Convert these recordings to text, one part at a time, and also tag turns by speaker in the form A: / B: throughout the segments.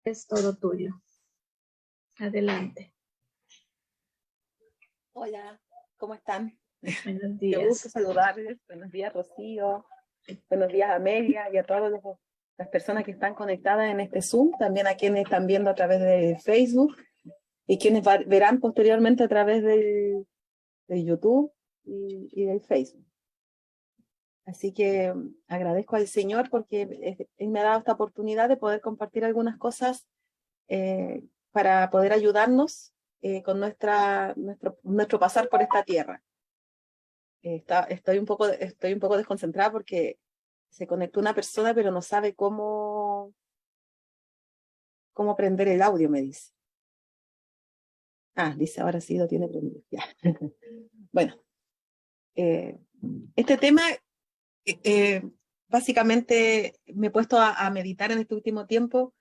A: Es todo tuyo. Adelante.
B: Hola, ¿cómo están?
A: Buenos
B: Qué
A: días.
B: gusto saludarles. Buenos días, Rocío. Buenos días, Amelia, y a todas las personas que están conectadas en este Zoom, también a quienes están viendo a través de Facebook y quienes verán posteriormente a través de YouTube y del Facebook. Así que agradezco al Señor porque Él me ha dado esta oportunidad de poder compartir algunas cosas para poder ayudarnos con nuestro pasar por esta tierra. Estoy un poco desconcentrada porque se conectó una persona, pero no sabe cómo prender el audio, me dice. Dice, ahora sí lo tiene prendido. Ya. Bueno, este tema, básicamente me he puesto a meditar en este último tiempo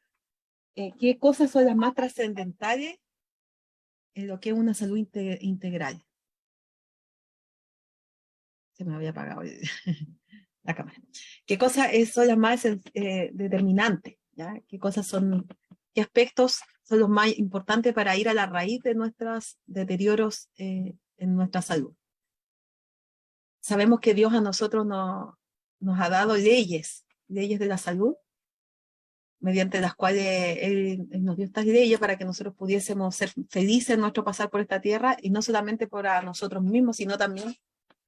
B: qué cosas son las más trascendentales en lo que es una salud integral. Se me había apagado la cámara. ¿Qué cosas son las más determinantes? ¿Ya? ¿Qué aspectos son los más importantes para ir a la raíz de nuestros deterioros en nuestra salud? Sabemos que Dios a nosotros nos ha dado leyes de la salud, mediante las cuales Él nos dio estas leyes para que nosotros pudiésemos ser felices en nuestro pasar por esta tierra, y no solamente para nosotros mismos, sino también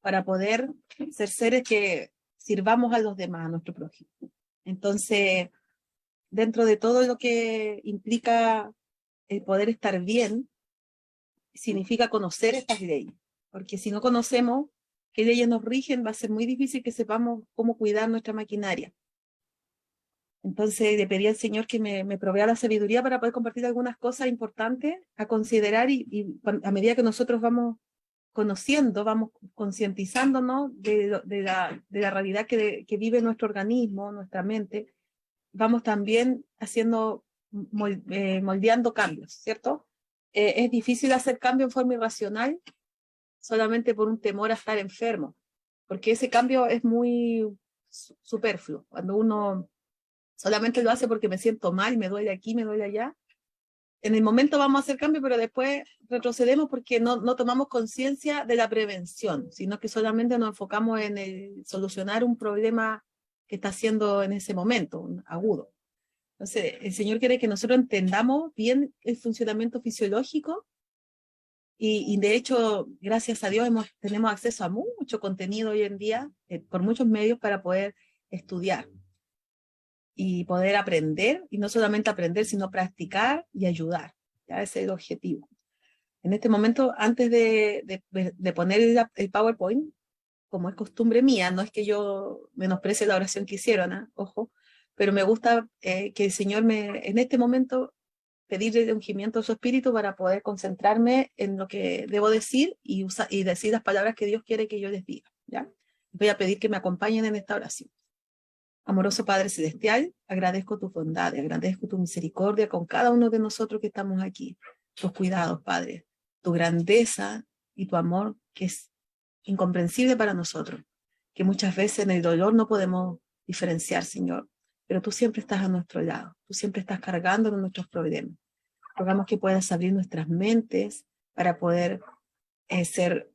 B: para poder ser seres que sirvamos a los demás, a nuestro prójimo. Entonces, dentro de todo lo que implica el poder estar bien, significa conocer estas leyes, porque si no conocemos qué leyes nos rigen, va a ser muy difícil que sepamos cómo cuidar nuestra maquinaria. Entonces le pedí al Señor que me provea la sabiduría para poder compartir algunas cosas importantes a considerar, y a medida que nosotros vamos conociendo, vamos concientizándonos de la realidad que vive nuestro organismo, nuestra mente, vamos también moldeando cambios, ¿cierto? Es difícil hacer cambio en forma irracional solamente por un temor a estar enfermo, porque ese cambio es muy superfluo. Cuando uno solamente lo hace porque me siento mal, me duele aquí, me duele allá, en el momento vamos a hacer cambio, pero después retrocedemos porque no tomamos conciencia de la prevención, sino que solamente nos enfocamos en solucionar un problema que está siendo en ese momento, un agudo. Entonces, el Señor quiere que nosotros entendamos bien el funcionamiento fisiológico, y de hecho, gracias a Dios, tenemos acceso a mucho contenido hoy en día, por muchos medios, para poder estudiar y poder aprender, y no solamente aprender, sino practicar y ayudar. Ya ese es el objetivo. En este momento, antes de poner el PowerPoint, como es costumbre mía, no es que yo menosprecie la oración que hicieron, ojo, pero me gusta que el Señor en este momento, pedirle el ungimiento de su espíritu para poder concentrarme en lo que debo decir y decir las palabras que Dios quiere que yo les diga. ¿Ya? Voy a pedir que me acompañen en esta oración. Amoroso Padre Celestial, agradezco tu bondad, agradezco tu misericordia con cada uno de nosotros que estamos aquí, tus cuidados, Padre, tu grandeza y tu amor, que es incomprensible para nosotros, que muchas veces en el dolor no podemos diferenciar, Señor, pero tú siempre estás a nuestro lado, tú siempre estás cargando con nuestros problemas. Rogamos que puedas abrir nuestras mentes para poder ser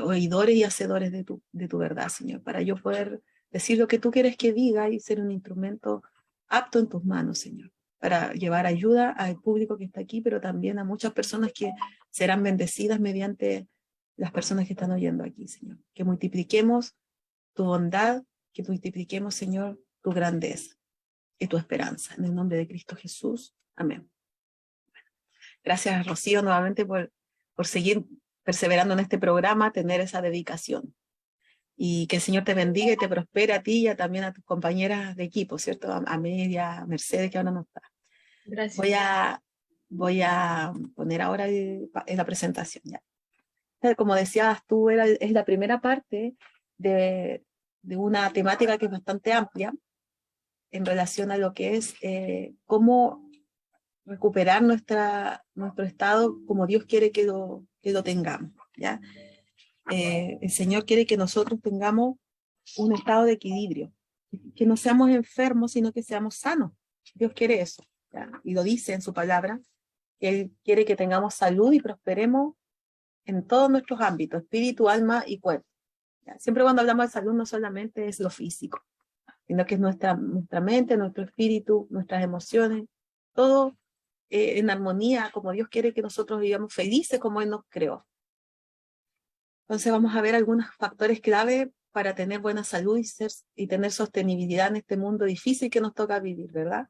B: oidores y hacedores de tu verdad, Señor, para yo poder decir lo que tú quieres que diga y ser un instrumento apto en tus manos, Señor, para llevar ayuda al público que está aquí, pero también a muchas personas que serán bendecidas mediante las personas que están oyendo aquí, Señor. Que multipliquemos tu bondad, que multipliquemos, Señor, tu grandeza y tu esperanza. En el nombre de Cristo Jesús. Amén. Gracias, Rocío, nuevamente por seguir perseverando en este programa, tener esa dedicación. Y que el Señor te bendiga y te prospere a ti y también a tus compañeras de equipo, ¿cierto? A Media, a Mercedes, que ahora no está.
A: Gracias.
B: Voy a poner ahora en la presentación. ¿Ya? Como decías tú, es la primera parte de una temática que es bastante amplia en relación a lo que es cómo recuperar nuestro estado como Dios quiere que lo tengamos. ¿Ya? El Señor quiere que nosotros tengamos un estado de equilibrio, que no seamos enfermos, sino que seamos sanos. Dios quiere eso. ¿ya? Y lo dice en su palabra, que Él quiere que tengamos salud y prosperemos en todos nuestros ámbitos, espíritu, alma y cuerpo. ¿Ya? Siempre cuando hablamos de salud no solamente es lo físico, sino que es nuestra mente, nuestro espíritu, nuestras emociones, todo en armonía, como Dios quiere que nosotros vivamos felices como Él nos creó. Entonces vamos a ver algunos factores clave para tener buena salud y tener sostenibilidad en este mundo difícil que nos toca vivir, ¿verdad?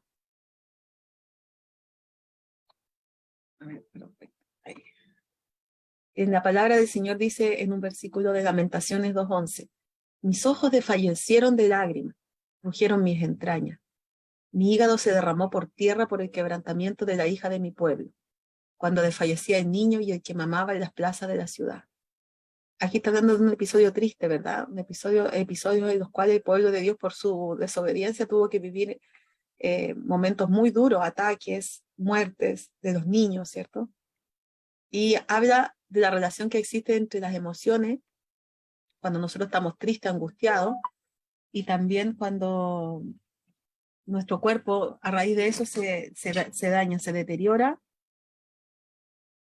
B: A ver, perfecto. Ahí. En la palabra del Señor dice en un versículo de Lamentaciones 2:11, mis ojos desfallecieron de lágrimas, rugieron mis entrañas. Mi hígado se derramó por tierra por el quebrantamiento de la hija de mi pueblo, cuando desfallecía el niño y el que mamaba en las plazas de la ciudad. Aquí está hablando de un episodio triste, ¿verdad? Un episodios en los cuales el pueblo de Dios, por su desobediencia, tuvo que vivir momentos muy duros, ataques, muertes de los niños, ¿cierto? Y habla de la relación que existe entre las emociones, cuando nosotros estamos tristes, angustiados, y también cuando nuestro cuerpo, a raíz de eso, se daña, se deteriora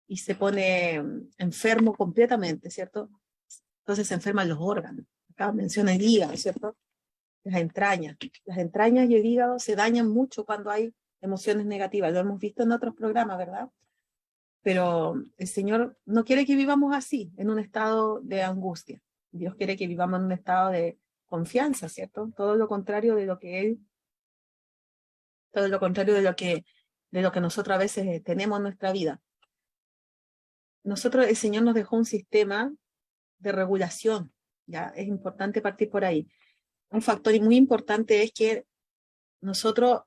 B: y se pone enfermo completamente, ¿cierto? Entonces se enferman los órganos. Acá menciona el hígado, ¿cierto? Las entrañas. Las entrañas y el hígado se dañan mucho cuando hay emociones negativas. Lo hemos visto en otros programas, ¿verdad? Pero el Señor no quiere que vivamos así, en un estado de angustia. Dios quiere que vivamos en un estado de confianza, ¿cierto? Todo lo contrario de lo que Él, todo lo contrario de lo que nosotros a veces tenemos en nuestra vida. Nosotros, el Señor nos dejó un sistema de regulación, ¿ya? Es importante partir por ahí. Un factor muy importante es que nosotros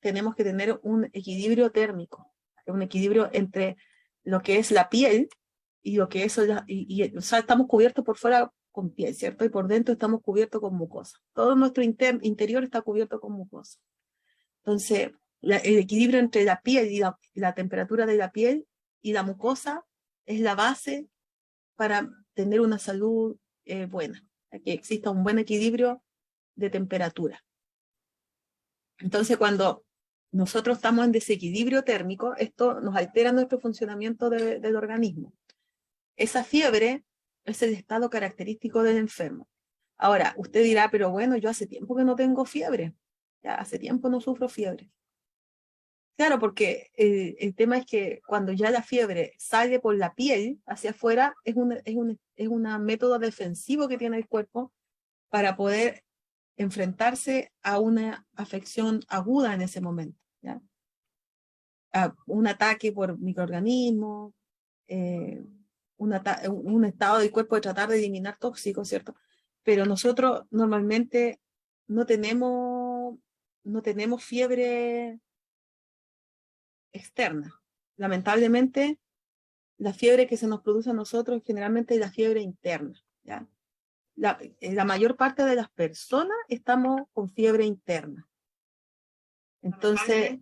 B: tenemos que tener un equilibrio térmico, un equilibrio entre lo que es la piel y lo que es, o sea, estamos cubiertos por fuera con piel, ¿cierto? Y por dentro estamos cubiertos con mucosa. Todo nuestro interior está cubierto con mucosa. Entonces, el equilibrio entre la piel y la temperatura de la piel y la mucosa es la base para tener una salud buena, que exista un buen equilibrio de temperatura. Entonces, cuando nosotros estamos en desequilibrio térmico, esto nos altera nuestro funcionamiento del organismo. Esa fiebre es el estado característico del enfermo. Ahora, usted dirá, pero bueno, yo hace tiempo que no tengo fiebre. Ya hace tiempo no sufro fiebre. Claro, porque el tema es que cuando ya la fiebre sale por la piel hacia afuera, es un método defensivo que tiene el cuerpo para poder enfrentarse a una afección aguda en ese momento, ¿ya? A un ataque por microorganismos, un estado del cuerpo de tratar de eliminar tóxicos, ¿cierto? Pero nosotros normalmente no tenemos fiebre externa. Lamentablemente, la fiebre que se nos produce a nosotros generalmente es la fiebre interna, ¿ya? La mayor parte de las personas estamos con fiebre interna. Entonces,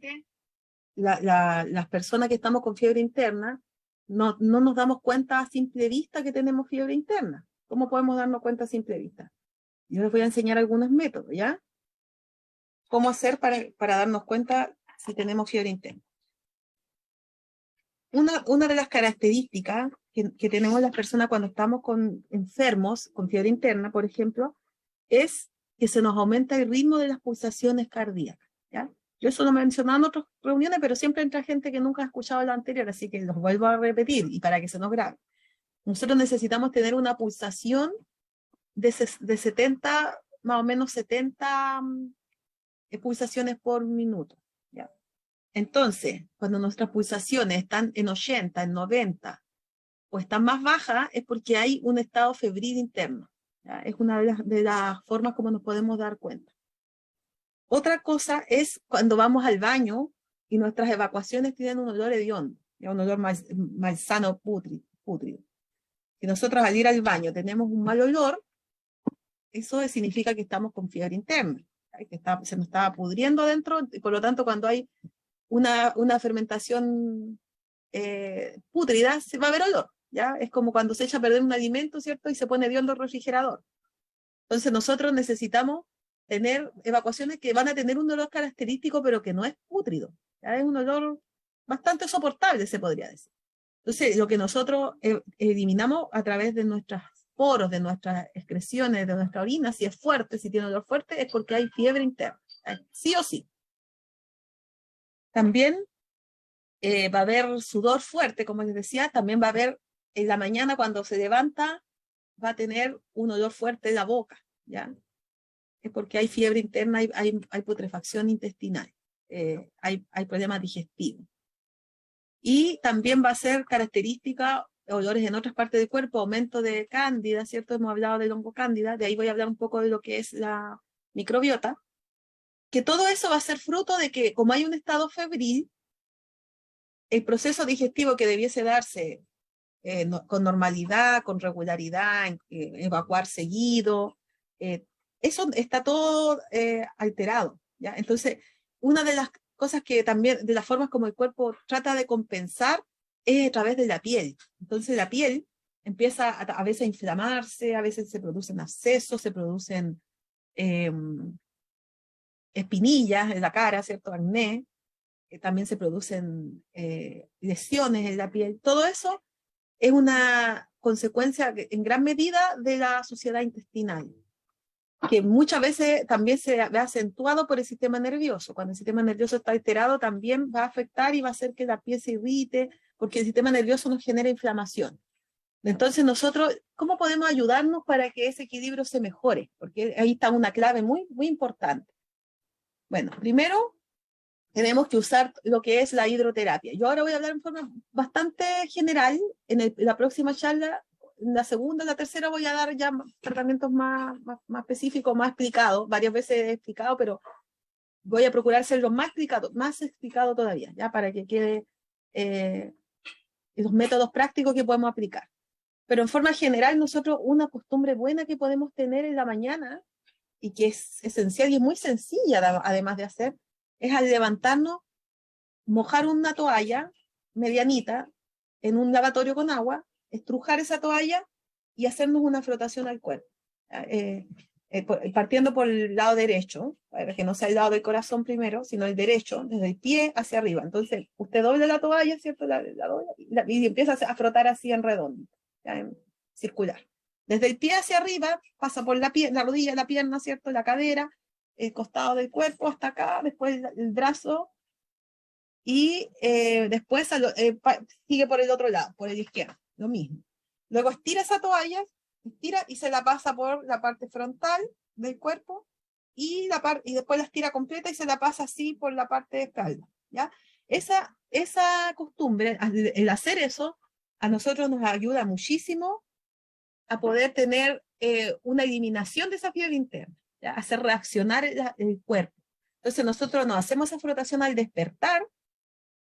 B: las personas que estamos con fiebre interna no nos damos cuenta a simple vista que tenemos fiebre interna. ¿Cómo podemos darnos cuenta a simple vista? Yo les voy a enseñar algunos métodos, ¿ya? ¿Cómo hacer para darnos cuenta si tenemos fiebre interna? Una de las características que tenemos las personas cuando estamos enfermos, con fiebre interna, por ejemplo, es que se nos aumenta el ritmo de las pulsaciones cardíacas, ¿ya? Yo eso lo he mencionado en otras reuniones, pero siempre entra gente que nunca ha escuchado lo anterior, así que los vuelvo a repetir y para que se nos grabe. Nosotros necesitamos tener una pulsación de 70, más o menos 70 pulsaciones por minuto, ¿ya? Entonces, cuando nuestras pulsaciones están en 80, en 90 o están más bajas, es porque hay un estado febril interno, ¿ya? Es una de las formas como nos podemos dar cuenta. Otra cosa es cuando vamos al baño y nuestras evacuaciones tienen un olor hediondo, un olor malsano pútrido. Si nosotros al ir al baño tenemos un mal olor, eso significa que estamos con fiebre interna, que se nos está pudriendo adentro, y por lo tanto cuando hay una fermentación pútrida, se va a ver olor, ¿ya? Es como cuando se echa a perder un alimento, ¿cierto? Y se pone hediondo el refrigerador. Entonces nosotros necesitamos tener evacuaciones que van a tener un olor característico, pero que no es pútrido. ¿Ya? Es un olor bastante soportable, se podría decir. Entonces, lo que nosotros eliminamos a través de nuestros poros, de nuestras excreciones, de nuestra orina, si es fuerte, si tiene olor fuerte, es porque hay fiebre interna, sí o sí. También va a haber sudor fuerte, como les decía, también va a haber en la mañana cuando se levanta, va a tener un olor fuerte en la boca, ¿ya? Es porque hay fiebre interna, hay putrefacción intestinal, hay problemas digestivos. Y también va a ser característica, olores en otras partes del cuerpo, aumento de cándida, ¿cierto? Hemos hablado del hongo cándida, de ahí voy a hablar un poco de lo que es la microbiota, que todo eso va a ser fruto de que, como hay un estado febril, el proceso digestivo que debiese darse con normalidad, con regularidad, evacuar seguido, eso está todo alterado, ¿ya? Entonces, una de las cosas que también, de las formas como el cuerpo trata de compensar, es a través de la piel. Entonces, la piel empieza a veces a inflamarse, a veces se producen abscesos, se producen espinillas en la cara, ¿cierto? Acné, también se producen lesiones en la piel. Todo eso es una consecuencia en gran medida de la suciedad intestinal, que muchas veces también se ve acentuado por el sistema nervioso. Cuando el sistema nervioso está alterado, también va a afectar y va a hacer que la piel se irrite, porque el sistema nervioso nos genera inflamación. Entonces nosotros, ¿cómo podemos ayudarnos para que ese equilibrio se mejore? Porque ahí está una clave muy, muy importante. Bueno, primero tenemos que usar lo que es la hidroterapia. Yo ahora voy a hablar en forma bastante general. En la próxima charla, en la segunda, en la tercera, voy a dar ya tratamientos más específicos, más explicados. Varias veces he explicado, pero voy a procurar ser lo más explicado todavía, ya para que quede los métodos prácticos que podemos aplicar. Pero en forma general, nosotros una costumbre buena que podemos tener en la mañana, y que es esencial y es muy sencilla además de hacer, es al levantarnos, mojar una toalla medianita en un lavatorio con agua, estrujar esa toalla y hacernos una frotación al cuerpo. Partiendo por el lado derecho, para que no sea el lado del corazón primero, sino el derecho, desde el pie hacia arriba. Entonces, usted dobla la toalla, ¿cierto? La dobla, y empieza a frotar así en redondo, ¿ya? En circular. Desde el pie hacia arriba, pasa por la rodilla, la pierna, ¿cierto? La cadera, el costado del cuerpo hasta acá, después el brazo, y después sigue por el otro lado, por el izquierdo, lo mismo. Luego estira esa toalla, estira y se la pasa por la parte frontal del cuerpo, y después la estira completa y se la pasa así por la parte de espalda, ¿ya? Esa costumbre, el hacer eso, a nosotros nos ayuda muchísimo a poder tener una eliminación de esa fiebre interna, ¿ya? Hacer reaccionar el cuerpo. Entonces nosotros nos hacemos esa frotación al despertar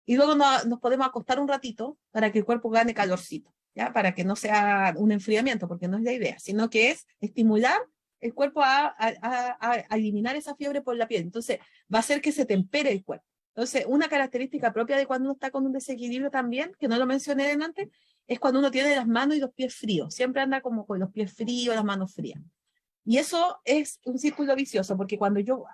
B: y luego nos podemos acostar un ratito para que el cuerpo gane calorcito, ¿ya? Para que no sea un enfriamiento, porque no es la idea, sino que es estimular el cuerpo a eliminar esa fiebre por la piel. Entonces va a hacer que se tempere el cuerpo. Entonces, una característica propia de cuando uno está con un desequilibrio también, que no lo mencioné antes, es cuando uno tiene las manos y los pies fríos. Siempre anda como con los pies fríos, las manos frías. Y eso es un círculo vicioso, porque cuando yo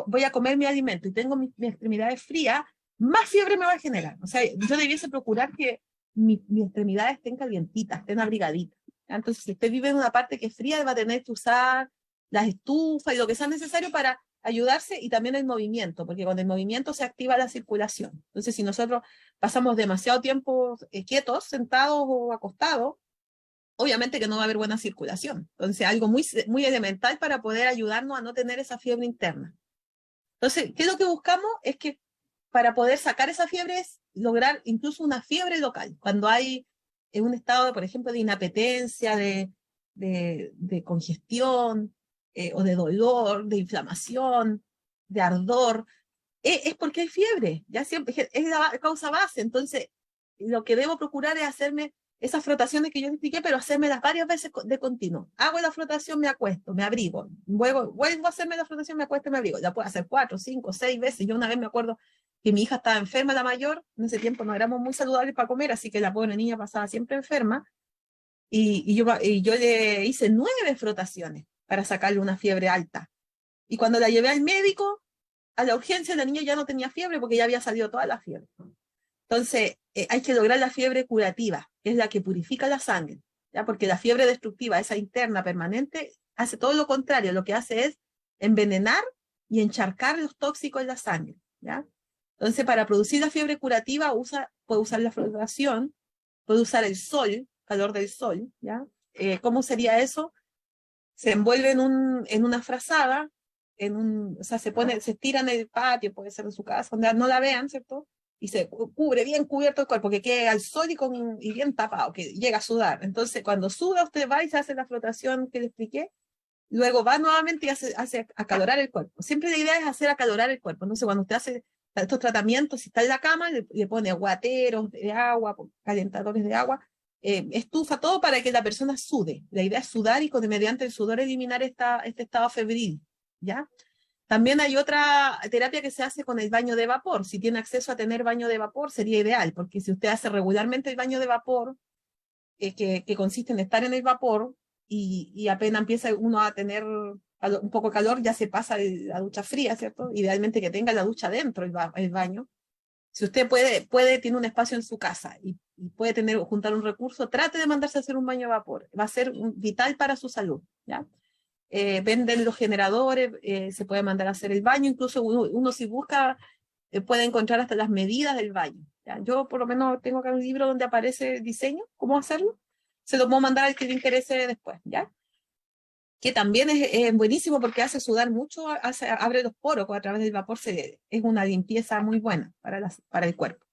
B: voy a comer mi alimento y tengo mis extremidades frías, más fiebre me va a generar. O sea, yo debiese procurar que mis extremidades estén calientitas, estén abrigaditas. Entonces, si usted vive en una parte que es fría, va a tener que usar las estufas y lo que sea necesario para ayudarse, y también el movimiento, porque con el movimiento se activa la circulación. Entonces, si nosotros pasamos demasiado tiempo quietos, sentados o acostados, obviamente que no va a haber buena circulación. Entonces, algo muy, muy elemental para poder ayudarnos a no tener esa fiebre interna. Entonces, ¿qué es lo que buscamos? Es que para poder sacar esa fiebre es lograr incluso una fiebre local. Cuando hay un estado, por ejemplo, de inapetencia, de congestión, o de dolor, de inflamación, de ardor, es porque hay fiebre, ya siempre es la causa base. Entonces, lo que debo procurar es hacerme esas frotaciones que yo expliqué, pero hacérmelas varias veces de continuo. Hago la frotación, me acuesto, me abrigo, vuelvo a hacerme la frotación, me acuesto, me abrigo. La puedo hacer 4, 5, 6 veces. Yo una vez me acuerdo que mi hija estaba enferma, la mayor, en ese tiempo no éramos muy saludables para comer, así que la pobre niña pasaba siempre enferma, y yo le hice 9 frotaciones para sacarle una fiebre alta. Y cuando la llevé al médico, a la urgencia, la niña ya no tenía fiebre porque ya había salido toda la fiebre. Entonces, hay que lograr la fiebre curativa, que es la que purifica la sangre, ¿ya? Porque la fiebre destructiva, esa interna permanente, hace todo lo contrario, lo que hace es envenenar y encharcar los tóxicos en la sangre, ¿ya? Entonces, para producir la fiebre curativa, puede usar la floración, puede usar el sol, calor del sol, ¿ya? ¿Cómo sería eso? Se envuelve en una frazada, o sea, se estira en el patio, puede ser en su casa, donde no la vean, ¿cierto? Y se cubre bien cubierto el cuerpo, que quede al sol y bien tapado, que llega a sudar. Entonces, cuando suda, usted va y se hace la flotación que le expliqué, luego va nuevamente y hace acalorar el cuerpo. Siempre la idea es hacer acalorar el cuerpo. Entonces, cuando usted hace estos tratamientos, si está en la cama, le pone aguateros de agua, calentadores de agua, estufa, todo para que la persona sude. La idea es sudar y mediante el sudor eliminar este estado febril, ¿ya? También hay otra terapia que se hace con el baño de vapor. Si tiene acceso a tener baño de vapor, sería ideal, porque si usted hace regularmente el baño de vapor, que consiste en estar en el vapor, y apenas empieza uno a tener un poco de calor, ya se pasa la ducha fría, ¿cierto? Idealmente que tenga la ducha dentro, el baño. Si usted tiene un espacio en su casa y puede juntar un recurso, trate de mandarse a hacer un baño de vapor. Va a ser vital para su salud, ¿ya? Venden los generadores, se puede mandar a hacer el baño, incluso uno si busca puede encontrar hasta las medidas del baño, ¿ya? Yo por lo menos tengo acá un libro donde aparece el diseño, cómo hacerlo, se lo puedo mandar al que le interese después, ¿ya? Que también es buenísimo porque hace sudar mucho, abre los poros a través del vapor, es una limpieza muy buena para el cuerpo.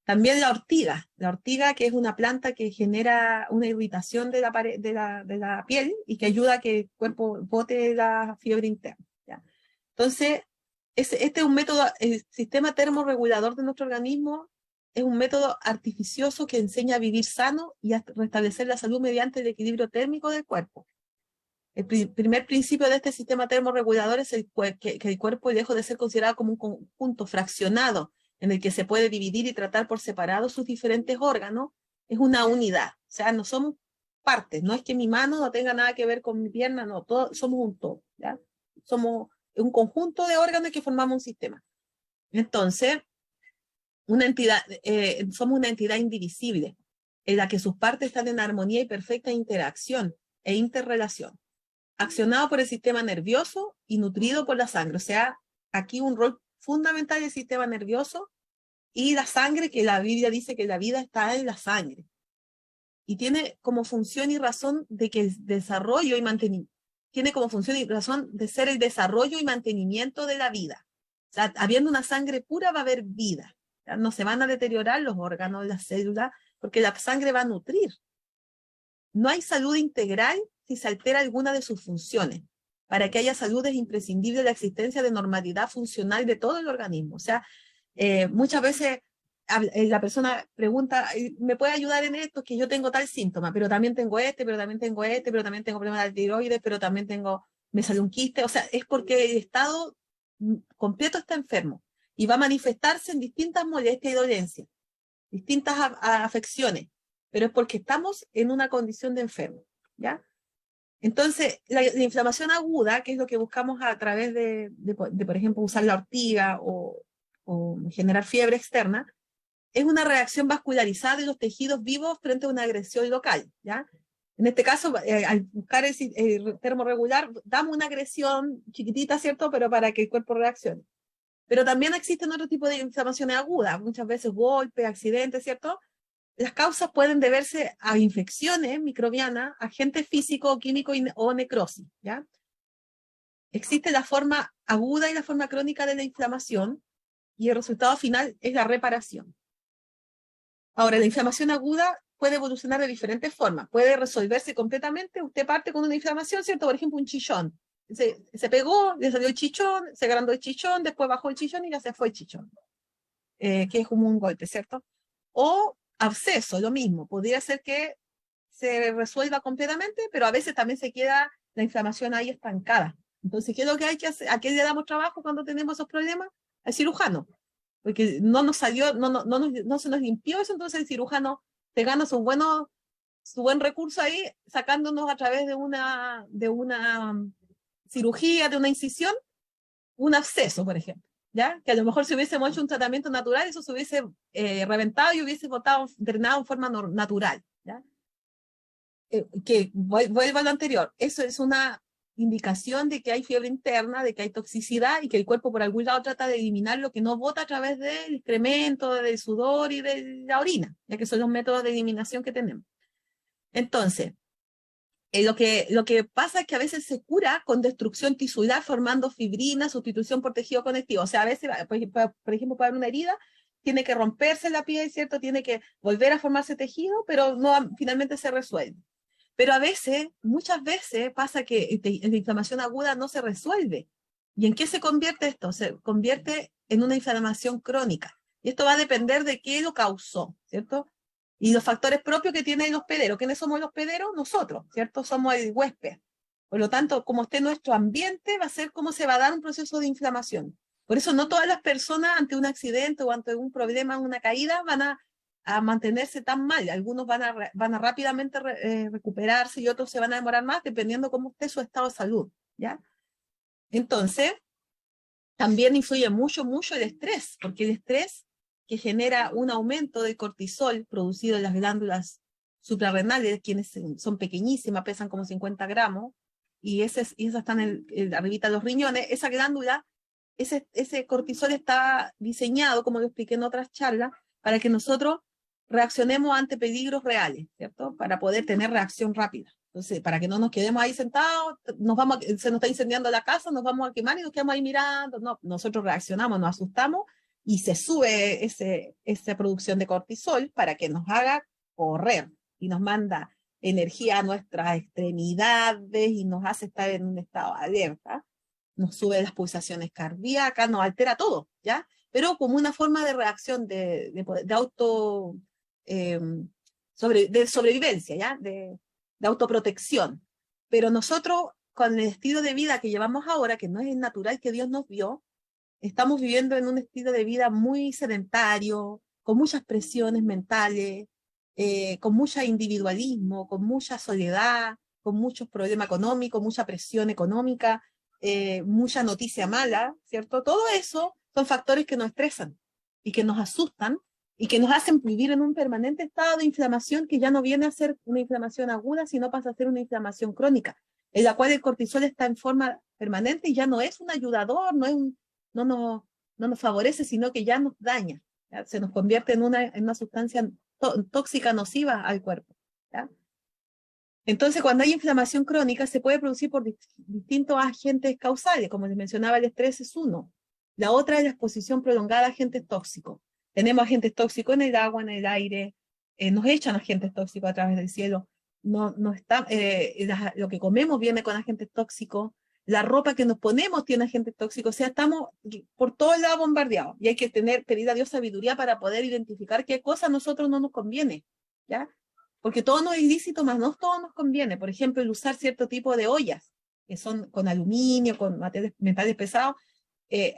B: También la ortiga que es una planta que genera una irritación de la piel y que ayuda a que el cuerpo bote la fiebre interna, ¿ya? Entonces, este es un método, el sistema termorregulador de nuestro organismo es un método artificioso que enseña a vivir sano y a restablecer la salud mediante el equilibrio térmico del cuerpo. El primer principio de este sistema termorregulador es que el cuerpo deje de ser considerado como un conjunto fraccionado en el que se puede dividir y tratar por separado sus diferentes órganos. Es una unidad, o sea, no somos partes, no es que mi mano no tenga nada que ver con mi pierna, no, todos somos un todo, ¿ya? Somos un conjunto de órganos que formamos un sistema. Entonces, somos una entidad indivisible, en la que sus partes están en armonía y perfecta interacción e interrelación, accionado por el sistema nervioso y nutrido por la sangre. O sea, aquí un rol fundamental del sistema nervioso y la sangre, que la Biblia dice que la vida está en la sangre. Y tiene como función y razón de que el desarrollo y mantenimiento, tiene como función y razón de ser el desarrollo y mantenimiento de la vida. O sea, habiendo una sangre pura va a haber vida. ¿Ya? No se van a deteriorar los órganos, las células, porque la sangre va a nutrir. No hay salud integral si se altera alguna de sus funciones. Para que haya salud es imprescindible la existencia de normalidad funcional de todo el organismo. O sea, muchas veces la persona pregunta, ¿me puede ayudar en esto? Que yo tengo tal síntoma, pero también tengo pero también tengo pero también tengo problemas de tiroides, pero también me salió un quiste. O sea, es porque el estado completo está enfermo y va a manifestarse en distintas molestias y dolencias, distintas afecciones, pero es porque estamos en una condición de enfermo, ¿ya? Entonces, la inflamación aguda, que es lo que buscamos a través de por ejemplo, usar la ortiga o generar fiebre externa, es una reacción vascularizada de los tejidos vivos frente a una agresión local, ¿ya? En este caso, al buscar el termorregular, damos una agresión chiquitita, ¿cierto? Pero para que el cuerpo reaccione. Pero también existen otro tipo de inflamaciones agudas, muchas veces golpes, accidentes, ¿cierto? Las causas pueden deberse a infecciones microbianas, agentes físicos, químicos o necrosis, ¿ya? Existe la forma aguda y la forma crónica de la inflamación, y el resultado final es la reparación. Ahora, la inflamación aguda puede evolucionar de diferentes formas. Puede resolverse completamente. Usted parte con una inflamación, ¿cierto? Por ejemplo, un chichón. Se pegó, le salió el chichón, se agrandó el chichón, después bajó el chichón y ya se fue el chichón. Que es como un golpe, ¿cierto? O absceso, lo mismo. Podría ser que se resuelva completamente, pero a veces también se queda la inflamación ahí estancada. Entonces, ¿qué es lo que hay que hacer? ¿A qué le damos trabajo cuando tenemos esos problemas? Al cirujano. Porque no nos salió, no se nos limpió eso, entonces el cirujano te gana su buen recurso ahí, sacándonos a través de una cirugía de una incisión, un absceso, por ejemplo, ¿ya? Que a lo mejor si hubiésemos hecho un tratamiento natural, eso se hubiese reventado y hubiese botado, drenado en forma natural, ¿ya? Vuelvo a lo anterior, eso es una indicación de que hay fiebre interna, de que hay toxicidad y que el cuerpo por algún lado trata de eliminar lo que no bota a través del excremento, del sudor y de la orina, ya que son los métodos de eliminación que tenemos. Entonces, lo que pasa es que a veces se cura con destrucción tisular formando fibrina, sustitución por tejido conectivo. O sea, a veces, por ejemplo, para una herida, tiene que romperse la piel, ¿cierto? Tiene que volver a formarse tejido, pero no, finalmente se resuelve. Pero a veces, muchas veces, pasa que la inflamación aguda no se resuelve. ¿Y en qué se convierte esto? Se convierte en una inflamación crónica. Y esto va a depender de qué lo causó, ¿cierto? Y los factores propios que tienen los hospederos. ¿Quiénes somos los hospederos? Nosotros, ¿cierto? Somos el huésped. Por lo tanto, como esté nuestro ambiente, va a ser cómo se va a dar un proceso de inflamación. Por eso no todas las personas ante un accidente o ante un problema, una caída, van a mantenerse tan mal. Algunos van a rápidamente recuperarse y otros se van a demorar más, dependiendo cómo esté su estado de salud, ¿ya? Entonces, también influye mucho el estrés, porque el estrés que genera un aumento del cortisol producido en las glándulas suprarrenales, quienes son pequeñísimas, pesan como 50 gramos, y esas están arribita de los riñones, esa glándula, ese cortisol está diseñado, como lo expliqué en otras charlas, para que nosotros reaccionemos ante peligros reales, ¿cierto? Para poder tener reacción rápida. Entonces, para que no nos quedemos ahí sentados, se nos está incendiando la casa, nos vamos a quemar y nos quedamos ahí mirando. No, nosotros reaccionamos, nos asustamos y se sube esa producción de cortisol para que nos haga correr y nos manda energía a nuestras extremidades y nos hace estar en un estado de alerta. Nos sube las pulsaciones cardíacas, nos altera todo, ¿ya? Pero como una forma de reacción de sobrevivencia, ¿ya? De autoprotección. Pero nosotros, con el estilo de vida que llevamos ahora, que no es el natural que Dios nos dio, estamos viviendo en un estilo de vida muy sedentario, con muchas presiones mentales, con mucho individualismo, con mucha soledad, con muchos problemas económicos, mucha presión económica, mucha noticia mala, ¿cierto? Todo eso son factores que nos estresan y que nos asustan y que nos hacen vivir en un permanente estado de inflamación que ya no viene a ser una inflamación aguda, sino pasa a ser una inflamación crónica, en la cual el cortisol está en forma permanente y ya no es un ayudador, no nos favorece, sino que ya nos daña, ¿ya? Se nos convierte en una sustancia tóxica nociva al cuerpo, ¿ya? Entonces, cuando hay inflamación crónica, se puede producir por distintos agentes causales, como les mencionaba, el estrés es uno. La otra es la exposición prolongada a agentes tóxicos. Tenemos agentes tóxicos en el agua, en el aire, nos echan agentes tóxicos a través del cielo, lo que comemos viene con agentes tóxicos, la ropa que nos ponemos tiene agentes tóxicos, o sea, estamos por todo el lado bombardeados, y hay que pedir a Dios sabiduría para poder identificar qué cosa a nosotros no nos conviene, ¿ya? Porque todo no es ilícito, más no todo nos conviene. Por ejemplo, el usar cierto tipo de ollas, que son con aluminio, con metales pesados,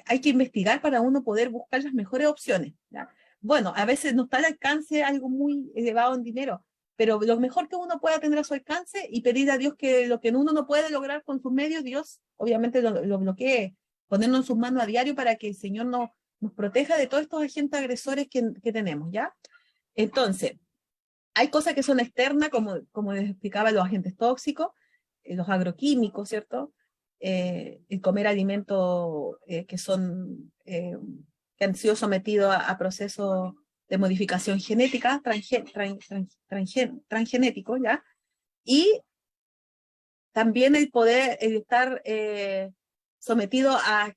B: hay que investigar para uno poder buscar las mejores opciones, ¿ya? Bueno, a veces no está al alcance algo muy elevado en dinero, pero lo mejor que uno pueda tener a su alcance y pedir a Dios que lo que uno no puede lograr con sus medios, Dios obviamente lo bloquee, ponernos en sus manos a diario para que el Señor nos proteja de todos estos agentes agresores que tenemos, ¿ya? Entonces, hay cosas que son externas, como les explicaba, los agentes tóxicos, los agroquímicos, ¿cierto? El comer alimentos que han sido sometidos a procesos de modificación genética, transgenéticos, ¿ya? Y también el estar sometido a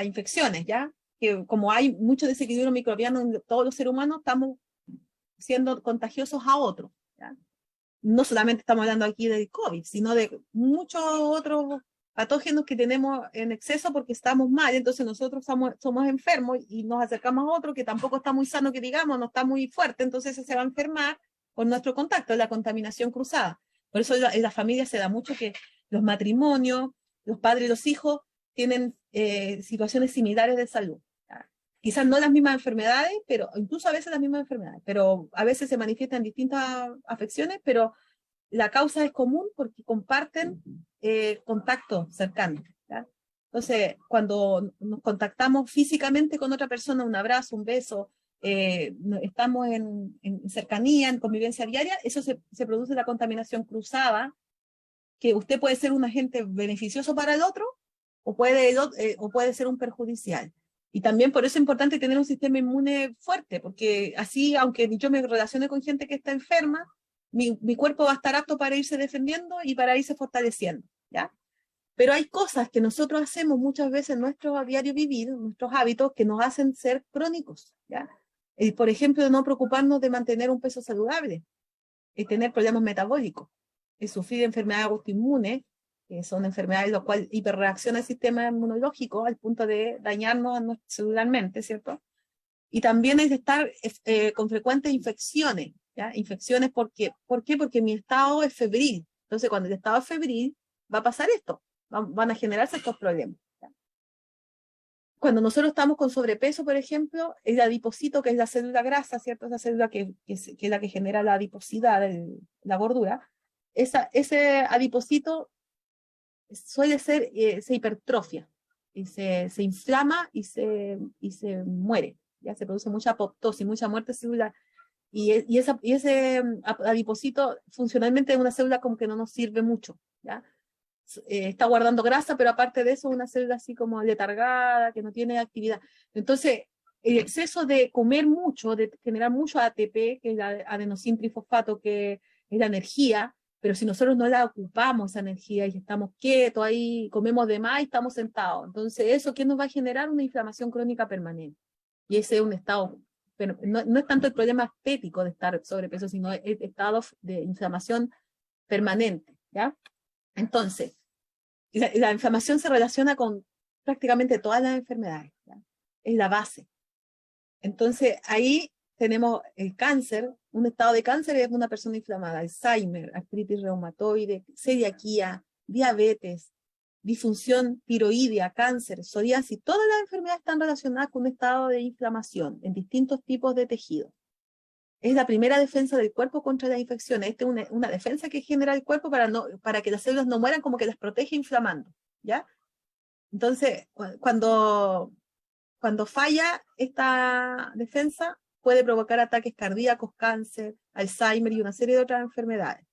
B: infecciones, ¿ya? Que como hay mucho desequilibrio microbiano en todos los seres humanos, estamos siendo contagiosos a otros, ¿ya? No solamente estamos hablando aquí del COVID, sino de muchos otros patógenos que tenemos en exceso porque estamos mal, entonces nosotros somos enfermos y nos acercamos a otro que tampoco está muy sano, que digamos, no está muy fuerte, entonces se va a enfermar por nuestro contacto, la contaminación cruzada. Por eso en la familia se da mucho que los matrimonios, los padres y los hijos tienen situaciones similares de salud. Quizás no las mismas enfermedades, pero incluso a veces las mismas enfermedades, pero a veces se manifiestan distintas afecciones, pero la causa es común porque comparten contacto cercano, ¿ya? Entonces, cuando nos contactamos físicamente con otra persona, un abrazo, un beso, estamos en cercanía, en convivencia diaria, eso se produce la contaminación cruzada, que usted puede ser un agente beneficioso para el otro o puede ser un perjudicial. Y también por eso es importante tener un sistema inmune fuerte, porque así, aunque yo me relacione con gente que está enferma, mi cuerpo va a estar apto para irse defendiendo y para irse fortaleciendo, ¿ya? Pero hay cosas que nosotros hacemos muchas veces en nuestro diario vivir, en nuestros hábitos, que nos hacen ser crónicos, ¿ya? Por ejemplo, no preocuparnos de mantener un peso saludable, tener problemas metabólicos, sufrir enfermedades autoinmunes, que son enfermedades en las cuales hiperreacciona el sistema inmunológico al punto de dañarnos celularmente, ¿cierto? Y también es estar con frecuentes infecciones, ¿ya? Infecciones, ¿por qué? Porque mi estado es febril. Entonces, cuando el estado es febril, va a pasar esto, van a generarse estos problemas. ¿Ya? Cuando nosotros estamos con sobrepeso, por ejemplo, el adipocito, que es la célula grasa, ¿cierto? Esa célula que es la que genera la adiposidad, la gordura, ese adipocito suele ser, se hipertrofia, y se inflama y se muere. Ya se produce mucha apoptosis, mucha muerte celular. Y ese adipocito funcionalmente es una célula como que no nos sirve mucho, ¿ya? Está guardando grasa, pero aparte de eso, una célula así como letargada, que no tiene actividad. Entonces, el exceso de comer mucho, de generar mucho ATP, que es la adenosín trifosfato, que es la energía, pero si nosotros no la ocupamos, esa energía, y estamos quietos ahí, comemos de más y estamos sentados, entonces eso, ¿qué nos va a generar? Una inflamación crónica permanente. Y ese es un estado, pero no es tanto el problema estético de estar sobrepeso, sino el estado de inflamación permanente, ¿ya? Entonces, la inflamación se relaciona con prácticamente todas las enfermedades, ¿ya? Es la base. Entonces, ahí tenemos el cáncer. Un estado de cáncer es una persona inflamada, Alzheimer, artritis reumatoide, celiaquía, diabetes, disfunción tiroidea, cáncer, psoriasis. Todas las enfermedades están relacionadas con un estado de inflamación en distintos tipos de tejidos. Es la primera defensa del cuerpo contra las infecciones. Esta es una defensa que genera el cuerpo para que las células no mueran, como que las protege inflamando, ¿ya? Entonces, cuando falla esta defensa, puede provocar ataques cardíacos, cáncer, Alzheimer y una serie de otras enfermedades.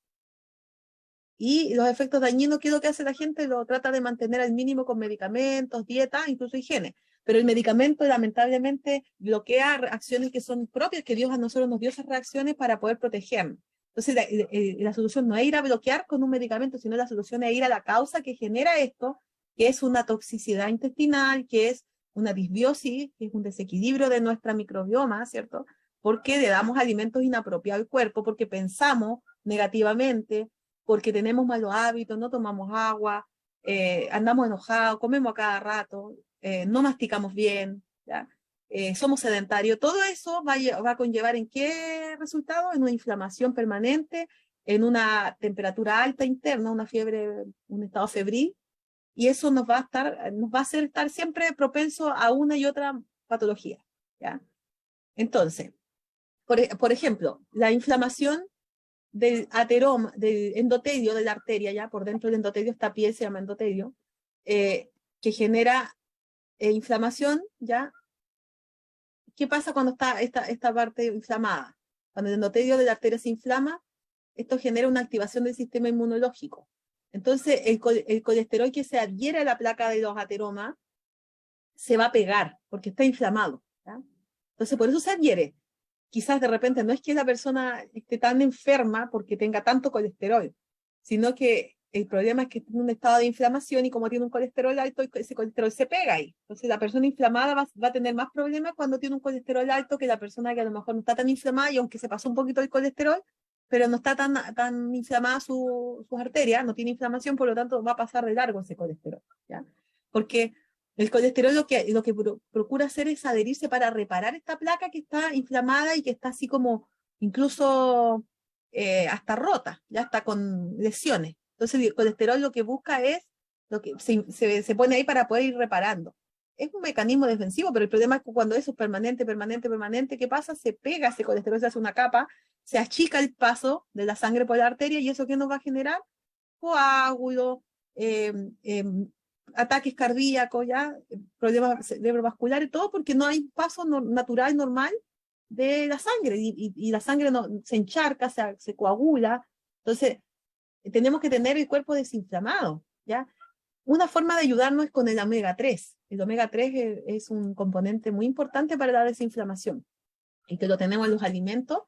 B: Y los efectos dañinos, ¿qué es lo que hace la gente? Lo trata de mantener al mínimo con medicamentos, dieta, incluso higiene. Pero el medicamento lamentablemente bloquea acciones que son propias, que Dios a nosotros nos dio esas reacciones para poder protegernos. Entonces la solución no es ir a bloquear con un medicamento, sino la solución es ir a la causa que genera esto, que es una toxicidad intestinal, que es una disbiosis, que es un desequilibrio de nuestra microbioma, ¿cierto? Porque le damos alimentos inapropiados al cuerpo, porque pensamos negativamente, porque tenemos malos hábitos, no tomamos agua, andamos enojados, comemos a cada rato, no masticamos bien, ¿ya? Somos sedentarios. Todo eso va a conllevar ¿en qué resultado? En una inflamación permanente, en una temperatura alta interna, una fiebre, un estado febril, y eso nos va a hacer estar siempre propenso a una y otra patología, ¿ya? Entonces, por ejemplo, la inflamación del ateroma, del endotelio de la arteria, ya por dentro del endotelio, esta piel se llama endotelio, que genera inflamación, ¿ya? ¿Qué pasa cuando está esta parte inflamada? Cuando el endotelio de la arteria se inflama, esto genera una activación del sistema inmunológico. Entonces, el colesterol que se adhiere a la placa de los ateromas se va a pegar, porque está inflamado, ¿ya? Entonces, por eso se adhiere. Quizás de repente no es que la persona esté tan enferma porque tenga tanto colesterol, sino que el problema es que tiene un estado de inflamación y como tiene un colesterol alto, ese colesterol se pega ahí. Entonces la persona inflamada va a tener más problemas cuando tiene un colesterol alto que la persona que a lo mejor no está tan inflamada y aunque se pasó un poquito el colesterol, pero no está tan inflamada sus arterias, no tiene inflamación, por lo tanto va a pasar de largo ese colesterol, ¿ya? Porque el colesterol lo que procura hacer es adherirse para reparar esta placa que está inflamada y que está así como incluso hasta rota, ya está con lesiones. Entonces el colesterol lo que busca es, lo que se pone ahí para poder ir reparando. Es un mecanismo defensivo, pero el problema es que cuando eso es permanente, ¿qué pasa? Se pega ese colesterol, se hace una capa, se achica el paso de la sangre por la arteria y eso ¿qué nos va a generar? Coágulos, ataques cardíacos, ya, problemas cerebrovasculares, todo porque no hay paso natural, normal de la sangre, y la sangre no, se encharca, se coagula. Entonces, tenemos que tener el cuerpo desinflamado, ¿ya? Una forma de ayudarnos es con el omega 3. El omega 3 es un componente muy importante para la desinflamación, y que lo tenemos en los alimentos,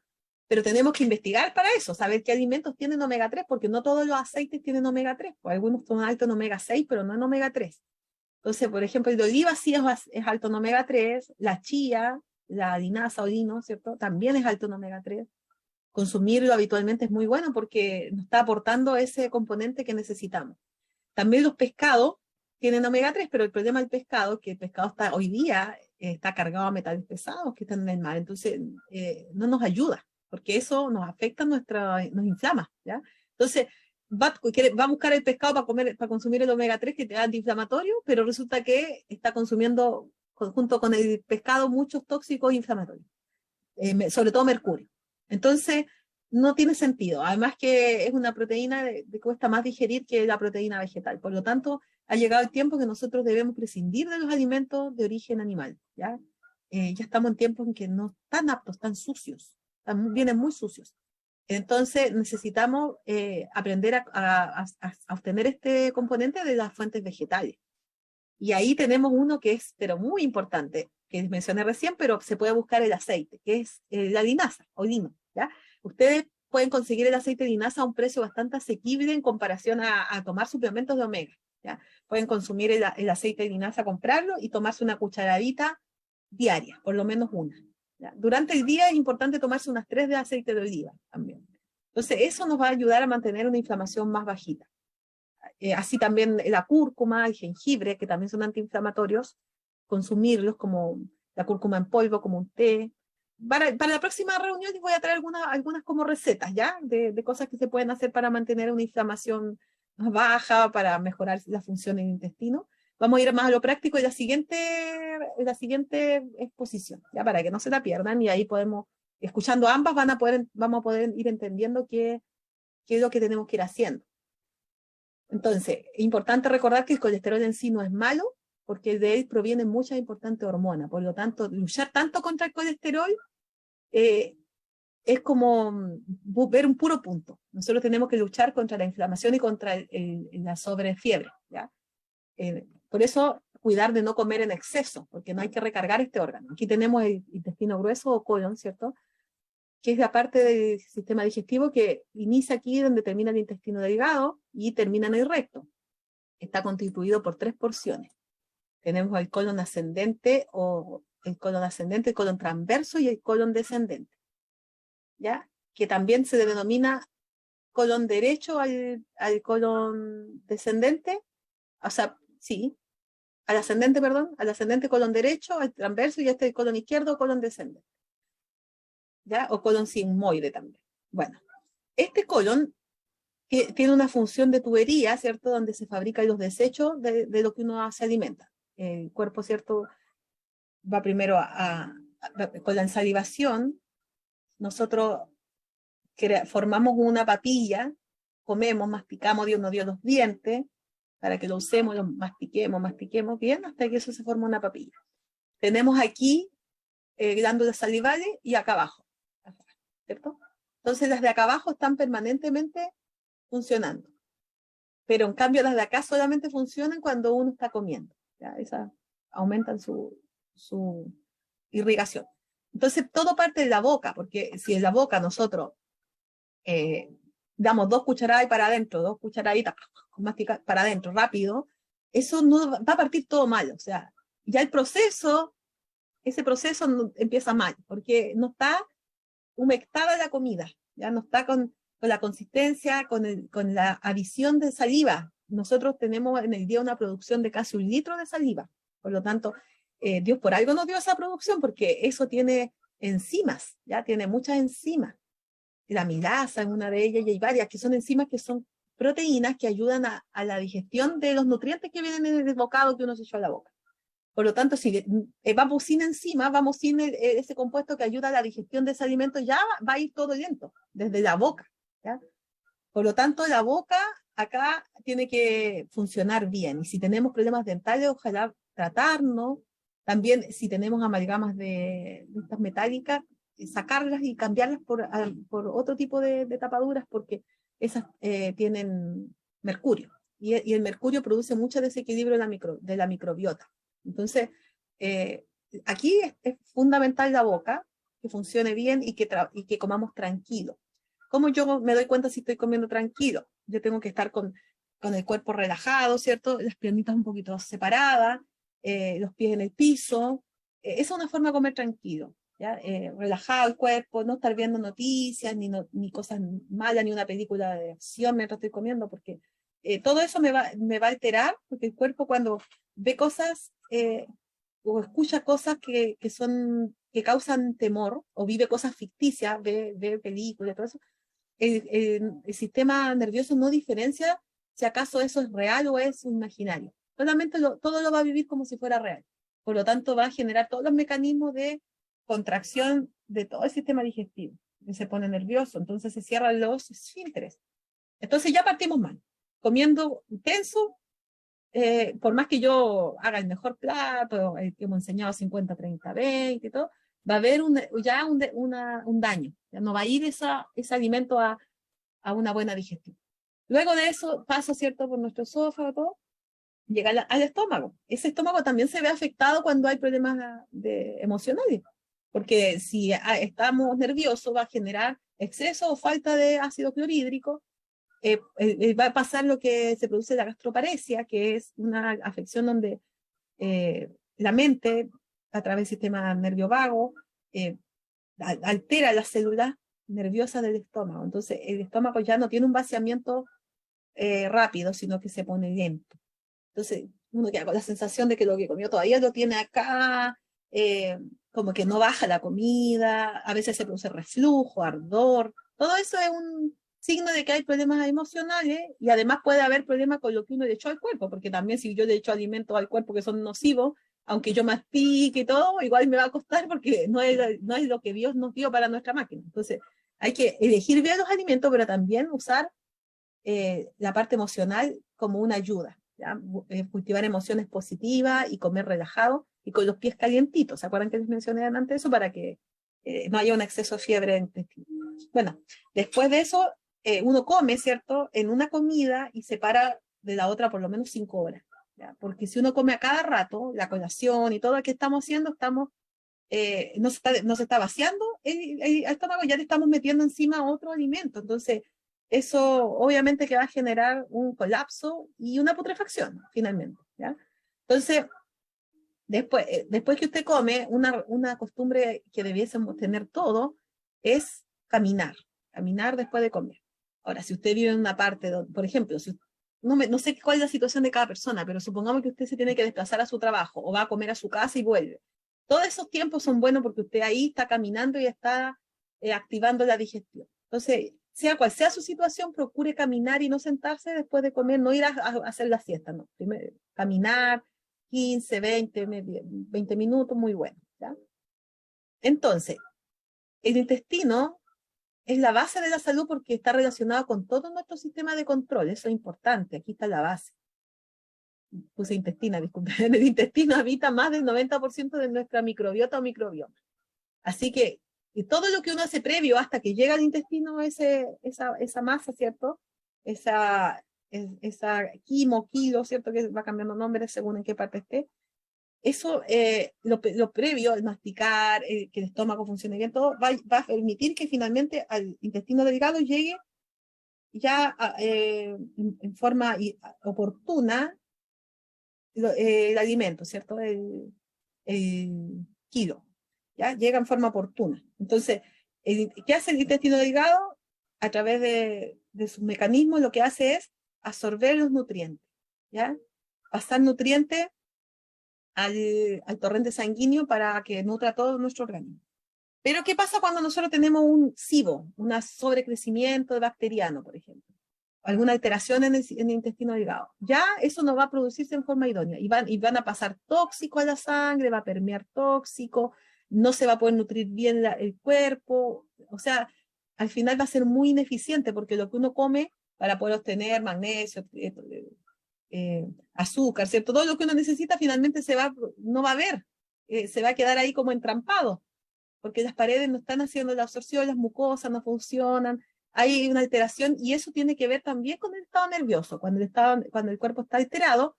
B: pero tenemos que investigar para eso, saber qué alimentos tienen omega 3, porque no todos los aceites tienen omega 3, pues algunos son altos en omega 6, pero no en omega 3. Entonces, por ejemplo, el de oliva sí es alto en omega 3, la chía, la linaza o lino, ¿cierto? También es alto en omega 3. Consumirlo habitualmente es muy bueno porque nos está aportando ese componente que necesitamos. También los pescados tienen omega 3, pero el problema del pescado es que el pescado hoy día está cargado a metales pesados que están en el mar, entonces no nos ayuda, porque eso nos afecta, nos inflama, ¿ya? Entonces, va a buscar el pescado para consumir el omega 3 que te da antiinflamatorio, pero resulta que está consumiendo junto con el pescado muchos tóxicos inflamatorios, sobre todo mercurio. Entonces, no tiene sentido. Además que es una proteína que cuesta más digerir que la proteína vegetal. Por lo tanto, ha llegado el tiempo que nosotros debemos prescindir de los alimentos de origen animal, ¿ya? Ya estamos en tiempos en que no están aptos, están sucios, vienen muy sucios. Entonces, necesitamos aprender a obtener este componente de las fuentes vegetales. Y ahí tenemos uno que es, pero muy importante, que mencioné recién, pero se puede buscar el aceite, que es la linaza o lino, ¿ya? Ustedes pueden conseguir el aceite de linaza a un precio bastante asequible en comparación a tomar suplementos de omega, ¿ya? Pueden consumir el aceite de linaza, comprarlo y tomarse una cucharadita diaria, por lo menos una, ¿ya? Durante el día es importante tomarse unas 3 de aceite de oliva también. Entonces, eso nos va a ayudar a mantener una inflamación más bajita. Así también la cúrcuma, el jengibre, que también son antiinflamatorios, consumirlos como la cúrcuma en polvo, como un té. Para la próxima reunión les voy a traer algunas como recetas, ¿ya? De cosas que se pueden hacer para mantener una inflamación más baja, para mejorar la función del intestino. Vamos a ir más a lo práctico en la siguiente exposición, ¿ya? Para que no se la pierdan, y ahí podemos, escuchando ambas, vamos a poder ir entendiendo qué es lo que tenemos que ir haciendo. Entonces, es importante recordar que el colesterol en sí no es malo, porque de él provienen muchas importantes hormonas. Por lo tanto, luchar tanto contra el colesterol es como ver un puro punto. Nosotros tenemos que luchar contra la inflamación y contra la sobrefiebre, ¿ya? Por eso, cuidar de no comer en exceso, porque no hay que recargar este órgano. Aquí tenemos el intestino grueso o colon, ¿cierto?, que es la parte del sistema digestivo que inicia aquí donde termina el intestino delgado y termina en el recto. Está constituido por 3 porciones. Tenemos el colon ascendente, el colon transverso y el colon descendente, ¿ya? Que también se denomina colon derecho al colon descendente, o sea, sí, al ascendente colon derecho, al transverso, y este el colon izquierdo, colon descendente, ¿ya? O colon sigmoide también. Bueno, este colon tiene una función de tubería, ¿cierto?, donde se fabrican los desechos de lo que uno se alimenta. El cuerpo, ¿cierto?, va primero con la salivación. Nosotros formamos una papilla, comemos, masticamos, Dios nos dio los dientes para que lo usemos, lo mastiquemos bien, hasta que eso se forma una papilla. Tenemos aquí glándulas salivales y acá abajo, ¿cierto? Entonces las de acá abajo están permanentemente funcionando, pero en cambio las de acá solamente funcionan cuando uno está comiendo, ¿ya? Esas aumentan su irrigación. Entonces todo parte de la boca, porque si en la boca nosotros damos 2 cucharadas y para adentro, 2 cucharaditas para adentro rápido, eso no va a partir todo mal. O sea, ya ese proceso empieza mal, porque no está humectada la comida, ya no está con la consistencia, con la adición de saliva. Nosotros tenemos en el día una producción de casi 1 litro de saliva. Por lo tanto, Dios por algo nos dio esa producción, porque eso tiene enzimas, ya tiene muchas enzimas. La amilasa es una de ellas, y hay varias que son enzimas que son proteínas que ayudan a la digestión de los nutrientes que vienen en el bocado que uno se echó a la boca. Por lo tanto, si vamos sin enzimas, vamos sin ese compuesto que ayuda a la digestión de ese alimento, ya va a ir todo lento, desde la boca, ¿ya? Por lo tanto, la boca acá tiene que funcionar bien. Y si tenemos problemas dentales, ojalá tratarnos. También si tenemos amalgamas de estas metálicas, sacarlas y cambiarlas por otro tipo de tapaduras, porque esas tienen mercurio. Y el mercurio produce mucho desequilibrio de la microbiota. Entonces, aquí es fundamental la boca, que funcione bien y que comamos tranquilo. ¿Cómo yo me doy cuenta si estoy comiendo tranquilo? Yo tengo que estar con el cuerpo relajado, ¿cierto? Las piernitas un poquito separadas, los pies en el piso. Esa es una forma de comer tranquilo, ¿ya? Relajado el cuerpo, no estar viendo noticias, ni cosas malas, ni una película de acción mientras estoy comiendo, porque todo eso me va a alterar, porque el cuerpo cuando ve cosas o escucha cosas que causan temor, o vive cosas ficticias, ve películas, todo eso, el sistema nervioso no diferencia si acaso eso es real o es imaginario. Solamente todo lo va a vivir como si fuera real. Por lo tanto, va a generar todos los mecanismos de contracción de todo el sistema digestivo. Y se pone nervioso, entonces se cierran los esfínteres. Entonces ya partimos mal. Comiendo intenso, por más que yo haga el mejor plato, el que hemos enseñado 50, 30, 20 y todo, va a haber un daño. Ya no va a ir ese alimento a una buena digestión. Luego de eso pasa, ¿cierto?, por nuestro esófago, todo, llega al estómago. Ese estómago también se ve afectado cuando hay problemas emocionales, porque si estamos nerviosos va a generar exceso o falta de ácido clorhídrico. Va a pasar lo que se produce la gastroparesia, que es una afección donde la mente, a través del sistema nervio vago, altera las células nerviosas del estómago. Entonces, el estómago ya no tiene un vaciamiento rápido, sino que se pone lento. Entonces, uno queda con la sensación de que lo que comió todavía lo tiene acá, como que no baja la comida, a veces se produce reflujo, ardor. Todo eso es un signo de que hay problemas emocionales, y además puede haber problemas con lo que uno le echó al cuerpo, porque también si yo le echo alimentos al cuerpo que son nocivos, aunque yo mastique y todo, igual me va a costar, porque no es lo que Dios nos dio para nuestra máquina. Entonces, hay que elegir bien los alimentos, pero también usar la parte emocional como una ayuda, ¿ya? Cultivar emociones positivas y comer relajado y con los pies calientitos. ¿Se acuerdan que les mencioné antes eso? Para que no haya un exceso de fiebre en el intestino. Bueno, después de eso, uno come, ¿cierto?, en una comida y se para de la otra por lo menos 5 horas, ¿ya? Porque si uno come a cada rato, la colación y todo lo que estamos haciendo, no se está vaciando el estómago, ya le estamos metiendo encima otro alimento. Entonces, eso obviamente que va a generar un colapso y una putrefacción, finalmente, ¿ya? Entonces, después que usted come, una costumbre que debiésemos tener todo es caminar después de comer. Ahora, si usted vive en una parte, donde, por ejemplo, no sé cuál es la situación de cada persona, pero supongamos que usted se tiene que desplazar a su trabajo o va a comer a su casa y vuelve. Todos esos tiempos son buenos porque usted ahí está caminando y está activando la digestión. Entonces, sea cual sea su situación, procure caminar y no sentarse después de comer, no ir a hacer la siesta, no. Primero, caminar 15, 20 minutos, muy bueno, ¿ya? Entonces, el intestino es la base de la salud porque está relacionado con todo nuestro sistema de control. Eso es importante, aquí está la base. Puse intestina, disculpen. En el intestino habita más del 90% de nuestra microbiota o microbioma. Así que y todo lo que uno hace previo hasta que llega al intestino, esa masa, ¿cierto? Esa kilo, ¿cierto? Que va cambiando nombre según en qué parte esté. Eso, lo previo, el masticar, que el estómago funcione bien, todo va a permitir que finalmente al intestino delgado llegue ya en forma oportuna el alimento, ¿cierto? El kilo, ¿ya? Llega en forma oportuna. Entonces, ¿qué hace el intestino delgado? A través de sus mecanismos, lo que hace es absorber los nutrientes, ¿ya? Pasar nutrientes al torrente sanguíneo para que nutra todo nuestro organismo. Pero, ¿qué pasa cuando nosotros tenemos un SIBO, un sobrecrecimiento bacteriano, por ejemplo? Alguna alteración en el intestino delgado. Ya eso no va a producirse en forma idónea y van a pasar tóxico a la sangre, va a permear tóxico, no se va a poder nutrir bien el cuerpo, o sea, al final va a ser muy ineficiente porque lo que uno come para poder obtener magnesio, azúcar, ¿cierto? Todo lo que uno necesita finalmente no va a haber, se va a quedar ahí como entrampado, porque las paredes no están haciendo la absorción, las mucosas no funcionan, hay una alteración, y eso tiene que ver también con el estado nervioso. Cuando el cuerpo está alterado,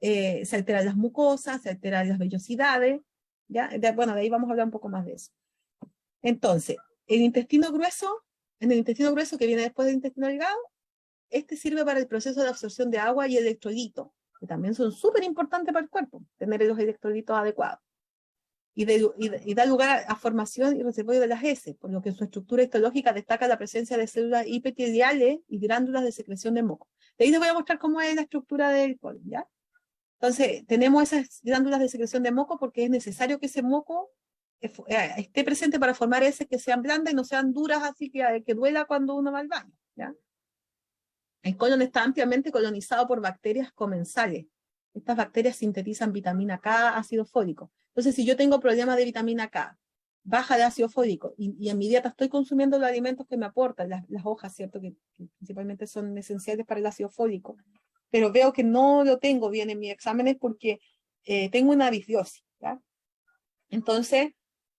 B: se alteran las mucosas, se alteran las vellosidades, ¿ya? Bueno, de ahí vamos a hablar un poco más de eso. Entonces, en el intestino grueso que viene después del intestino delgado, este sirve para el proceso de absorción de agua y electrolitos, que también son súper importantes para el cuerpo, tener los electrolitos adecuados. Y da lugar a formación y reservorio de las heces, por lo que en su estructura histológica destaca la presencia de células epiteliales y glándulas de secreción de moco. De ahí les voy a mostrar cómo es la estructura del colon, ¿ya? Entonces, tenemos esas glándulas de secreción de moco porque es necesario que ese moco esté presente para formar heces que sean blandas y no sean duras, así que duela cuando uno va al baño, ¿ya? El colon está ampliamente colonizado por bacterias comensales. Estas bacterias sintetizan vitamina K, ácido fólico. Entonces, si yo tengo problemas de vitamina K, baja de ácido fólico, y en mi dieta estoy consumiendo los alimentos que me aportan, las hojas, ¿cierto? Que principalmente son esenciales para el ácido fólico, pero veo que no lo tengo bien en mis exámenes porque tengo una disbiosis, ¿ya? Entonces,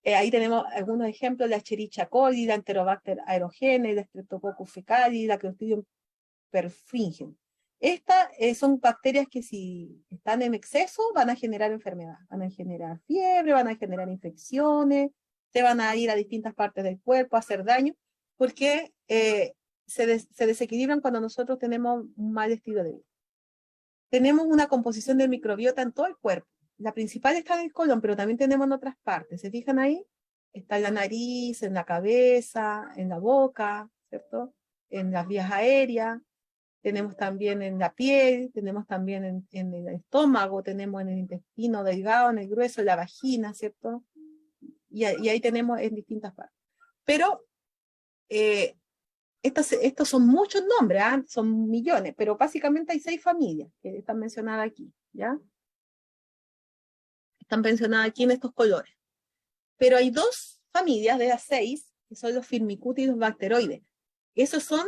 B: ahí tenemos algunos ejemplos: la Escherichia coli, la Enterobacter aerogenes, la Streptococcus fecalis, la Clostridium perfringens. Estas son bacterias que, si están en exceso, van a generar enfermedad, van a generar fiebre, van a generar infecciones, se van a ir a distintas partes del cuerpo a hacer daño, porque se desequilibran cuando nosotros tenemos un mal estilo de vida. Tenemos una composición del microbiota en todo el cuerpo. La principal está en el colon, pero también tenemos en otras partes. ¿Se fijan ahí? Está en la nariz, en la cabeza, en la boca, ¿cierto? En las vías aéreas. Tenemos también en la piel, tenemos también en el estómago, tenemos en el intestino delgado, en el grueso, en la vagina, ¿cierto? Y ahí tenemos en distintas partes. Pero estos son muchos nombres, ¿eh? Son millones, pero básicamente hay 6 familias que están mencionadas aquí, ¿ya? Están mencionadas aquí en estos colores. Pero hay 2 familias de las 6, que son los firmicutes y los bacteroides. Esos son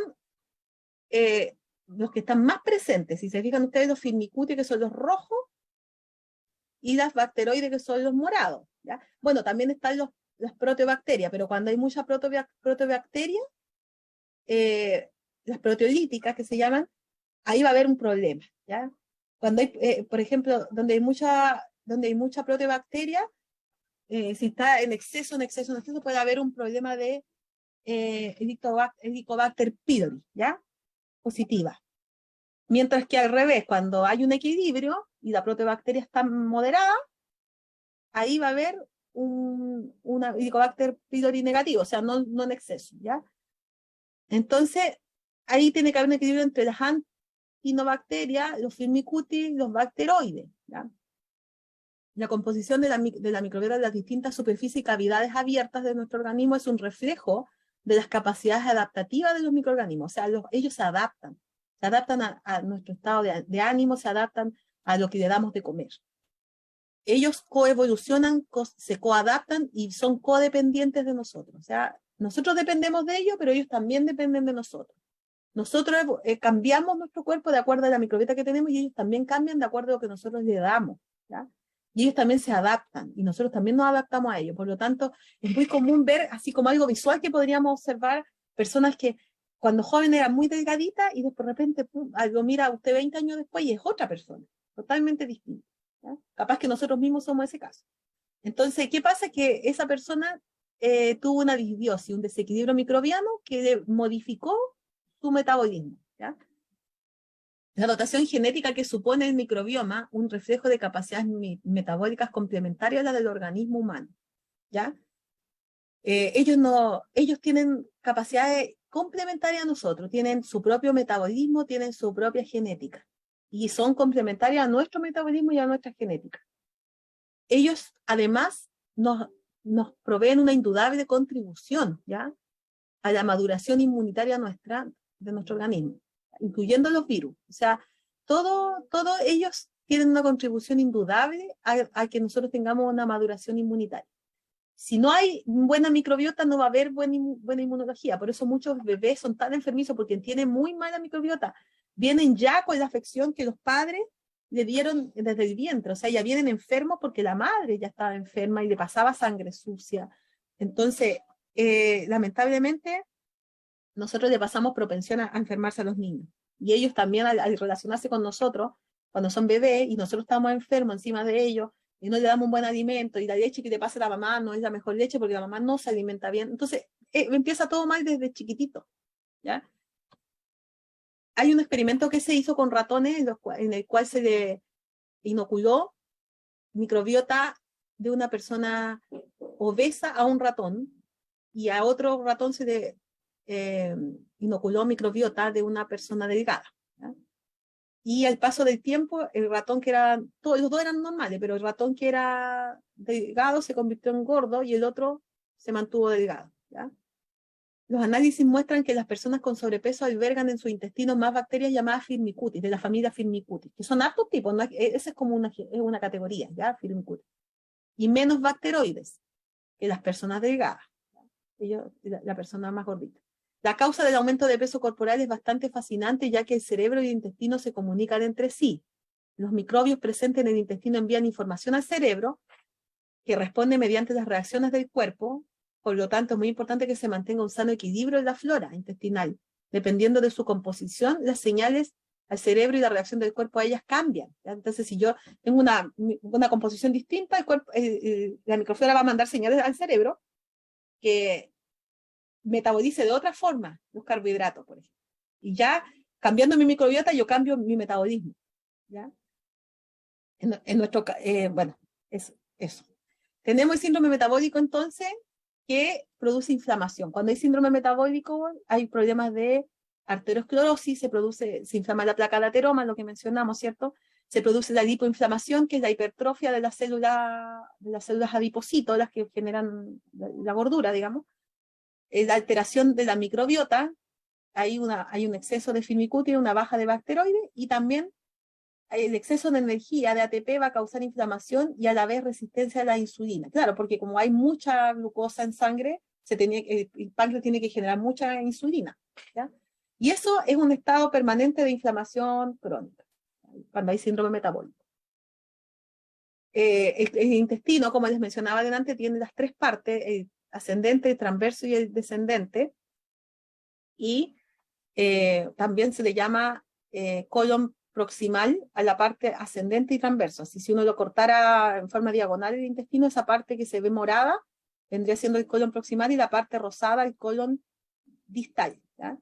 B: los que están más presentes. Si se fijan ustedes, los firmicutes, que son los rojos, y las bacteroides, que son los morados, ¿ya? Bueno, también están las proteobacterias, pero cuando hay mucha proteobacteria, las proteolíticas, que se llaman, ahí va a haber un problema, ¿ya? Cuando hay, por ejemplo, donde hay mucha proteobacteria, si está en exceso, puede haber un problema de Helicobacter pylori, ¿ya? Positiva. Mientras que al revés, cuando hay un equilibrio y la proteobacteria está moderada, ahí va a haber una Helicobacter pylori negativo, o sea, no en exceso, ¿ya? Entonces, ahí tiene que haber un equilibrio entre las actinobacterias, los firmicutes, los bacteroides, ¿ya? La composición de la microbiota de las distintas superficies y cavidades abiertas de nuestro organismo es un reflejo de las capacidades adaptativas de los microorganismos. O sea, ellos se adaptan a nuestro estado de ánimo, se adaptan a lo que le damos de comer. Ellos coevolucionan, se coadaptan y son codependientes de nosotros. O sea, nosotros dependemos de ellos, pero ellos también dependen de nosotros. Nosotros cambiamos nuestro cuerpo de acuerdo a la microbiota que tenemos, y ellos también cambian de acuerdo a lo que nosotros le damos, ¿ya? Y ellos también se adaptan, y nosotros también nos adaptamos a ellos. Por lo tanto, es muy común ver, así como algo visual que podríamos observar, personas que cuando joven eran muy delgaditas y de repente, pum, lo mira usted 20 años después y es otra persona, totalmente distinta, ¿ya? Capaz que nosotros mismos somos ese caso. Entonces, ¿qué pasa? Que esa persona tuvo una disbiosis, un desequilibrio microbiano que le modificó su metabolismo, ¿ya? La dotación genética que supone el microbioma, un reflejo de capacidades metabólicas complementarias a las del organismo humano, ¿ya? Ellos tienen capacidades complementarias a nosotros, tienen su propio metabolismo, tienen su propia genética, y son complementarias a nuestro metabolismo y a nuestra genética. Ellos, además, nos proveen una indudable contribución, ¿ya?, a la maduración inmunitaria de nuestro organismo, incluyendo los virus. O sea, todos ellos tienen una contribución indudable a que nosotros tengamos una maduración inmunitaria. Si no hay buena microbiota, no va a haber buena inmunología. Por eso muchos bebés son tan enfermizos, porque tienen muy mala microbiota. Vienen ya con la afección que los padres le dieron desde el vientre. O sea, ya vienen enfermos porque la madre ya estaba enferma y le pasaba sangre sucia. Entonces, lamentablemente, nosotros le pasamos propensión a enfermarse a los niños. Y ellos también, al relacionarse con nosotros, cuando son bebés y nosotros estamos enfermos encima de ellos, y no le damos un buen alimento, y la leche que le pasa a la mamá no es la mejor leche porque la mamá no se alimenta bien. Entonces, empieza todo mal desde chiquitito, ¿ya? Hay un experimento que se hizo con ratones en el cual se le inoculó microbiota de una persona obesa a un ratón, y a otro ratón se le inoculó microbiota de una persona delgada, ¿ya? Y al paso del tiempo, el ratón que era, los dos eran normales, pero el ratón que era delgado se convirtió en gordo y el otro se mantuvo delgado, ¿ya? Los análisis muestran que las personas con sobrepeso albergan en su intestino más bacterias llamadas Firmicutes, de la familia Firmicutes, que son hartos tipos, ¿no? Esa es como una categoría, ¿ya? Firmicutes. Y menos bacteroides que las personas delgadas, ¿ya? La persona más gordita. La causa del aumento de peso corporal es bastante fascinante, ya que el cerebro y el intestino se comunican entre sí. Los microbios presentes en el intestino envían información al cerebro, que responde mediante las reacciones del cuerpo. Por lo tanto, es muy importante que se mantenga un sano equilibrio en la flora intestinal. Dependiendo de su composición, las señales al cerebro y la reacción del cuerpo a ellas cambian, ¿ya? Entonces, si yo tengo una composición distinta, la microflora va a mandar señales al cerebro que metabolice de otra forma los carbohidratos, por ejemplo. Y ya, cambiando mi microbiota, yo cambio mi metabolismo, ¿ya? Bueno, eso. Tenemos el síndrome metabólico, entonces, que produce inflamación. Cuando hay síndrome metabólico, hay problemas de arteriosclerosis, se inflama la placa de ateroma, lo que mencionamos, ¿cierto? Se produce la lipoinflamación, que es la hipertrofia de las células adipocitos, las que generan la gordura, digamos. La alteración de la microbiota, hay un exceso de Firmicutes, una baja de bacteroides, y también el exceso de energía de ATP va a causar inflamación y a la vez resistencia a la insulina. Claro, porque como hay mucha glucosa en sangre, el páncreas tiene que generar mucha insulina, ¿ya? Y eso es un estado permanente de inflamación crónica, cuando hay síndrome metabólico. El intestino, como les mencionaba adelante, tiene las tres partes, el ascendente, el transverso y el descendente, y también se le llama colon proximal a la parte ascendente y transverso. Así, si uno lo cortara en forma diagonal el intestino, esa parte que se ve morada vendría siendo el colon proximal, y la parte rosada el colon distal, ¿ya?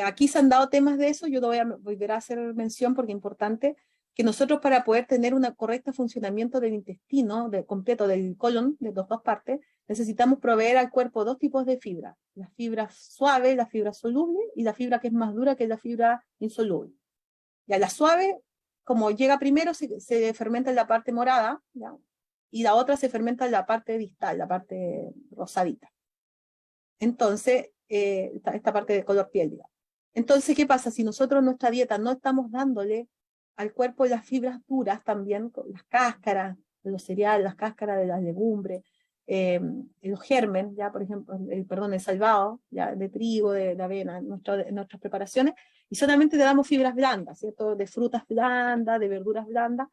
B: Aquí se han dado temas de eso, yo lo voy a volver a hacer mención porque es importante que nosotros, para poder tener un correcto funcionamiento del intestino completo, del colon, de las dos partes, necesitamos proveer al cuerpo dos tipos de fibra: la fibra suave, la fibra soluble, y la fibra que es más dura, que es la fibra insoluble. Ya la suave, como llega primero, se fermenta en la parte morada, ¿ya? Y la otra se fermenta en la parte distal, la parte rosadita. Entonces, esta parte de color piel, digamos. Entonces, ¿qué pasa? Si nosotros en nuestra dieta no estamos dándole al cuerpo las fibras duras también, las cáscaras de los cereales, las cáscaras de las legumbres, los germen, ya por ejemplo, el salvado, ya, de trigo, de avena, en nuestras preparaciones, y solamente le damos fibras blandas, ¿cierto? De frutas blandas, de verduras blandas,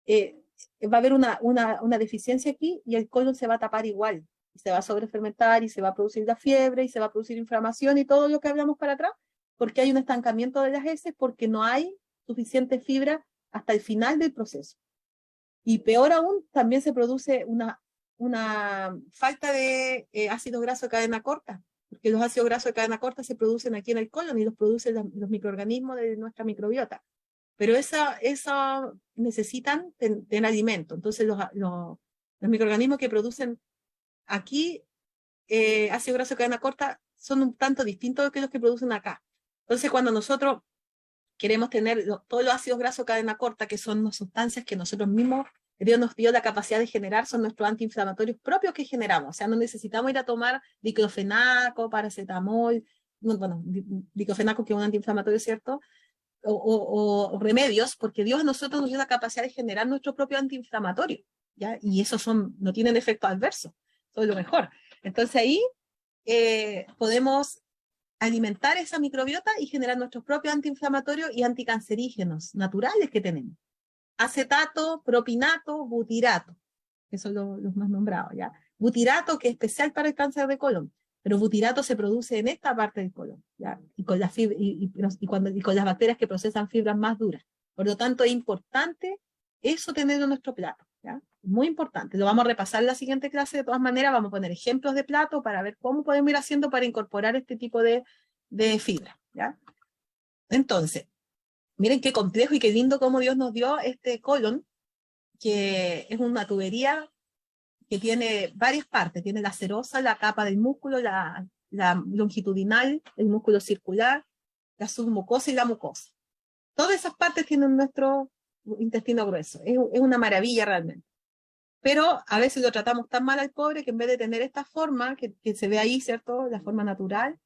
B: va a haber una deficiencia aquí, y el colon se va a tapar igual, y se va a sobrefermentar, y se va a producir la fiebre, y se va a producir inflamación, y todo lo que hablamos para atrás, porque hay un estancamiento de las heces, porque no hay suficiente fibra hasta el final del proceso. Y peor aún, también se produce una falta de ácido graso de cadena corta, porque los ácidos grasos de cadena corta se producen aquí en el colon y los producen los microorganismos de nuestra microbiota. Pero esa necesitan tener alimento. Entonces los microorganismos que producen aquí ácido graso de cadena corta son un tanto distintos que los que producen acá. Entonces, cuando nosotros queremos tener todos los ácidos grasos de cadena corta, que son unas sustancias que nosotros mismos, Dios nos dio la capacidad de generar, son nuestros antiinflamatorios propios que generamos. O sea, no necesitamos ir a tomar diclofenaco, paracetamol, bueno, diclofenaco, que es un antiinflamatorio, ¿cierto? O remedios, porque Dios a nosotros nos dio la capacidad de generar nuestro propio antiinflamatorio, ¿ya? Y esos no tienen efecto adverso. soy lo mejor. Entonces ahí podemos alimentar esa microbiota y generar nuestros propios antiinflamatorios y anticancerígenos naturales que tenemos. Acetato, propinato, butirato, que son los más nombrados, ¿ya? Butirato, que es especial para el cáncer de colon, pero butirato se produce en esta parte del colon, ¿ya? Y con las y con las bacterias que procesan fibras más duras. Por lo tanto, es importante eso tenerlo en nuestro plato, ¿ya? Muy importante. Lo vamos a repasar en la siguiente clase, de todas maneras, vamos a poner ejemplos de plato para ver cómo podemos ir haciendo para incorporar este tipo de fibra, ¿ya? Entonces, miren qué complejo y qué lindo cómo Dios nos dio este colon, que es una tubería que tiene varias partes. Tiene la serosa, la capa del músculo, la longitudinal, el músculo circular, la submucosa y la mucosa. Todas esas partes tienen nuestro intestino grueso. Es una maravilla realmente. Pero a veces lo tratamos tan mal al pobre que en vez de tener esta forma, que se ve ahí, ¿cierto? La forma natural,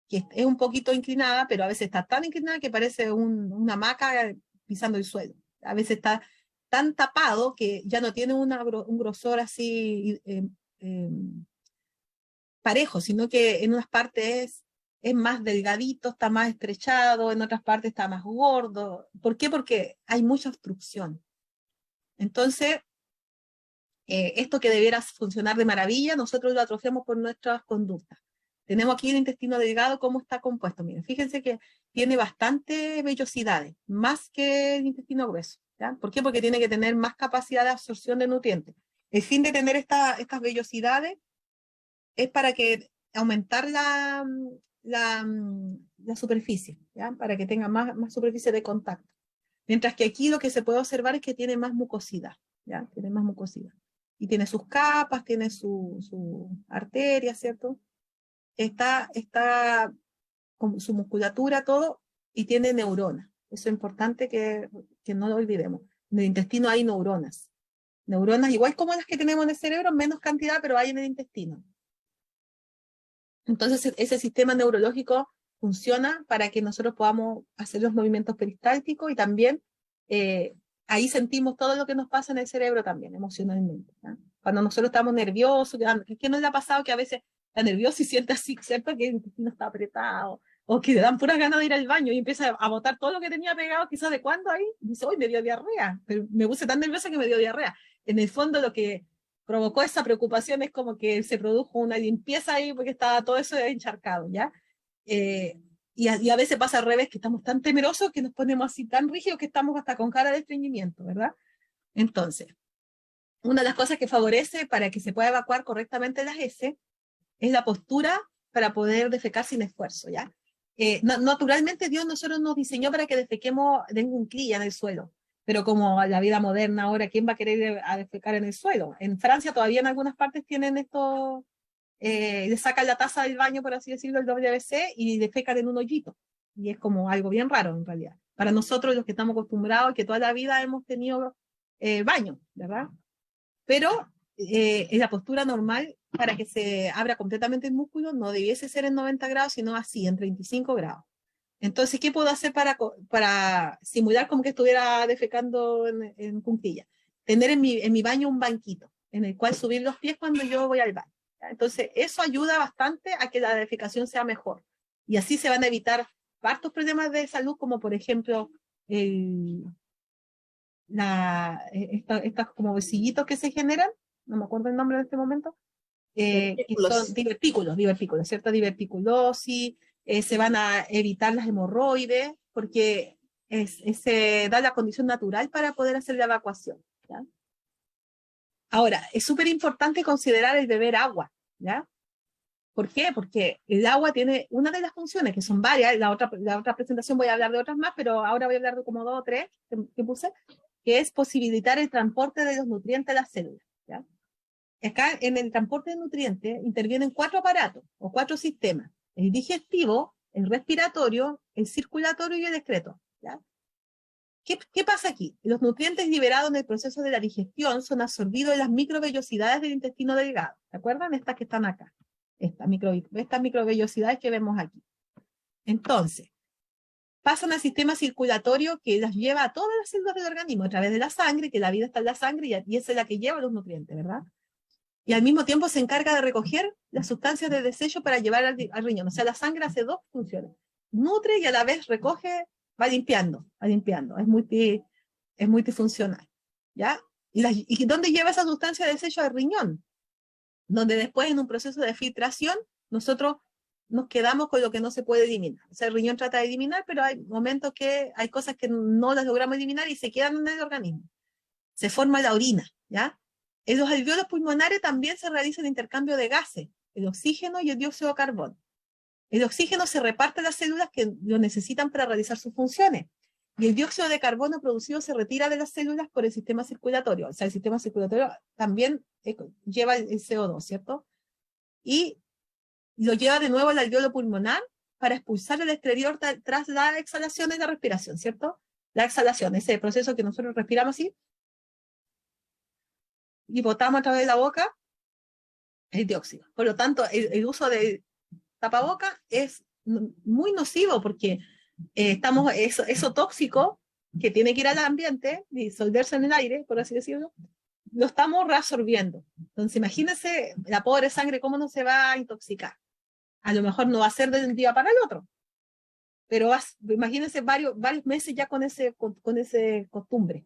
B: que es un poquito inclinada, pero a veces está tan inclinada que parece una hamaca pisando el suelo. A veces está tan tapado que ya no tiene un grosor así parejo, sino que en unas partes es más delgadito, está más estrechado, en otras partes está más gordo. ¿Por qué? Porque hay mucha obstrucción. Entonces, esto que debiera funcionar de maravilla, nosotros lo atrofiamos por nuestras conductas. Tenemos aquí el intestino delgado, cómo está compuesto. Miren, fíjense que tiene bastante vellosidades, más que el intestino grueso, ¿ya? ¿Por qué? Porque tiene que tener más capacidad de absorción de nutrientes. El fin de tener estas vellosidades es para que aumentar la superficie, ¿ya? Para que tenga más superficie de contacto. Mientras que aquí lo que se puede observar es que tiene más mucosidad, ¿ya? Tiene más mucosidad. Y tiene sus capas, tiene su arteria, ¿cierto? Está con su musculatura, todo, y tiene neuronas. Eso es importante que no lo olvidemos. En el intestino hay neuronas. Neuronas igual como las que tenemos en el cerebro, menos cantidad, pero hay en el intestino. Entonces ese sistema neurológico funciona para que nosotros podamos hacer los movimientos peristálticos y también ahí sentimos todo lo que nos pasa en el cerebro también, emocionalmente, ¿no? Cuando nosotros estamos nerviosos, ¿qué nos le ha pasado que a veces está nervioso y siente así, ¿cierto? Que el intestino está apretado, o que le dan puras ganas de ir al baño y empieza a botar todo lo que tenía pegado, quizás de cuándo ahí, y dice, hoy me dio diarrea, pero me puse tan nerviosa que me dio diarrea. En el fondo lo que provocó esa preocupación es como que se produjo una limpieza ahí porque estaba todo eso encharcado, ¿ya? Y a veces pasa al revés, que estamos tan temerosos que nos ponemos así tan rígidos que estamos hasta con cara de estreñimiento, ¿verdad? Entonces, una de las cosas que favorece para que se pueda evacuar correctamente las heces es la postura para poder defecar sin esfuerzo, ¿ya? Naturalmente Dios nosotros nos diseñó para que defequemos de un cría en el suelo, pero como la vida moderna ahora, ¿quién va a querer a defecar en el suelo? En Francia todavía en algunas partes tienen esto, le sacan la taza del baño, por así decirlo, el WC, y defecan en un hoyito, y es como algo bien raro en realidad. Para nosotros los que estamos acostumbrados, que toda la vida hemos tenido baño, ¿verdad? Pero en la postura normal, para que se abra completamente el músculo, no debiese ser en 90 grados, sino así, en 35 grados. Entonces, ¿qué puedo hacer para simular como que estuviera defecando en puntilla? Tener en mi baño un banquito, en el cual subir los pies cuando yo voy al baño, ¿ya? Entonces, eso ayuda bastante a que la defecación sea mejor. Y así se van a evitar hartos problemas de salud, como por ejemplo, estas como vesillitos que se generan, no me acuerdo el nombre en este momento, que son divertículos, ¿cierto? Diverticulosis, se van a evitar las hemorroides, porque se da la condición natural para poder hacer la evacuación, ¿ya? Ahora, es súper importante considerar el beber agua, ¿ya? ¿Por qué? Porque el agua tiene una de las funciones, que son varias, la otra presentación voy a hablar de otras más, pero ahora voy a hablar de como 2 o 3 que puse, que es posibilitar el transporte de los nutrientes a las células, ¿ya? Acá en el transporte de nutrientes intervienen 4 aparatos o 4 sistemas: el digestivo, el respiratorio, el circulatorio y el excretor, ¿ya? ¿Qué pasa aquí? Los nutrientes liberados en el proceso de la digestión son absorbidos en las microvellosidades del intestino delgado. ¿Se acuerdan? Estas que están acá. Estas microvellosidades que vemos aquí. Entonces, pasan al sistema circulatorio que las lleva a todas las células del organismo a través de la sangre, que la vida está en la sangre y esa es la que lleva los nutrientes, ¿verdad? y al mismo tiempo se encarga de recoger las sustancias de desecho para llevar al riñón. O sea, la sangre hace dos funciones. Nutre y a la vez recoge, va limpiando, va limpiando. Es multifuncional, ¿ya? ¿Y dónde lleva esa sustancia de desecho? Al riñón, donde después en un proceso de filtración nosotros nos quedamos con lo que no se puede eliminar. O sea, el riñón trata de eliminar, pero hay momentos que hay cosas que no las logramos eliminar y se quedan en el organismo. Se forma la orina, ¿ya? En los alveolos pulmonares también se realiza el intercambio de gases, el oxígeno y el dióxido de carbono. El oxígeno se reparte a las células que lo necesitan para realizar sus funciones. Y el dióxido de carbono producido se retira de las células por el sistema circulatorio. O sea, el sistema circulatorio también lleva el CO2, ¿cierto? Y lo lleva de nuevo al alveolo pulmonar para expulsar al exterior tras la exhalación y la respiración, ¿cierto? La exhalación, ese proceso que nosotros respiramos así, y botamos a través de la boca el dióxido. Por lo tanto, el uso de tapaboca es muy nocivo porque eso tóxico que tiene que ir al ambiente, disolverse en el aire, por así decirlo, lo estamos reabsorbiendo. Entonces, imagínense la pobre sangre cómo no se va a intoxicar. A lo mejor no va a ser de un día para el otro, pero imagínense varios meses ya con ese costumbre.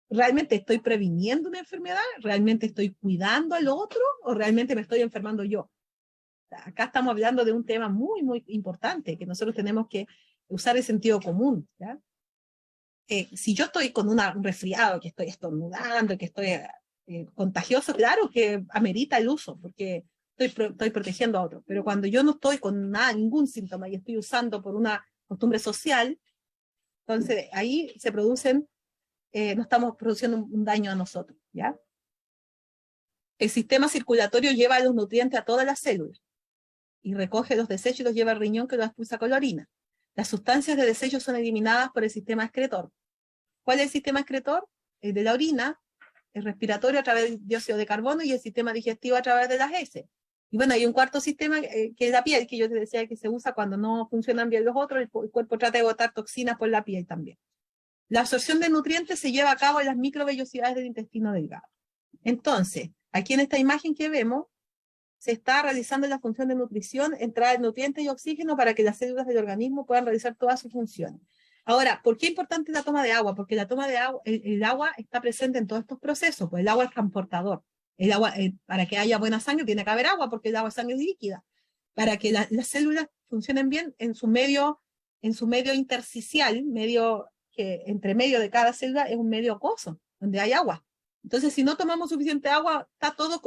B: ¿Realmente estoy previniendo una enfermedad? ¿Realmente estoy cuidando al otro? ¿O realmente me estoy enfermando yo? Acá estamos hablando de un tema muy, muy importante, que nosotros tenemos que usar el sentido común, ¿ya? Si yo estoy con un resfriado, que estoy estornudando, que estoy contagioso, claro que amerita el uso, porque estoy protegiendo a otro. Pero cuando yo no estoy con ningún síntoma y estoy usando por una costumbre social, entonces ahí se producen no estamos produciendo un daño a nosotros, ¿ya? El sistema circulatorio lleva los nutrientes a todas las células y recoge los desechos y los lleva al riñón que los expulsa con la orina. Las sustancias de desecho son eliminadas por el sistema excretor. ¿Cuál es el sistema excretor? El de la orina, el respiratorio a través del dióxido de carbono y el sistema digestivo a través de las heces. Y bueno, hay un cuarto sistema que es la piel, que yo te decía que se usa cuando no funcionan bien los otros, el cuerpo trata de botar toxinas por la piel también. La absorción de nutrientes se lleva a cabo en las microvellosidades del intestino delgado. Entonces, aquí en esta imagen que vemos, se está realizando la función de nutrición, entrada de nutrientes y oxígeno para que las células del organismo puedan realizar todas sus funciones. Ahora, ¿por qué es importante la toma de agua? Porque la toma de agua, el agua está presente en todos estos procesos, pues el agua es transportador. El agua, para que haya buena sangre tiene que haber agua, porque el agua es sangre líquida. Para que las células funcionen bien en su medio intersticial, que entre medio de cada célula es un medio acuoso, donde hay agua. Entonces, si no tomamos suficiente agua, está todo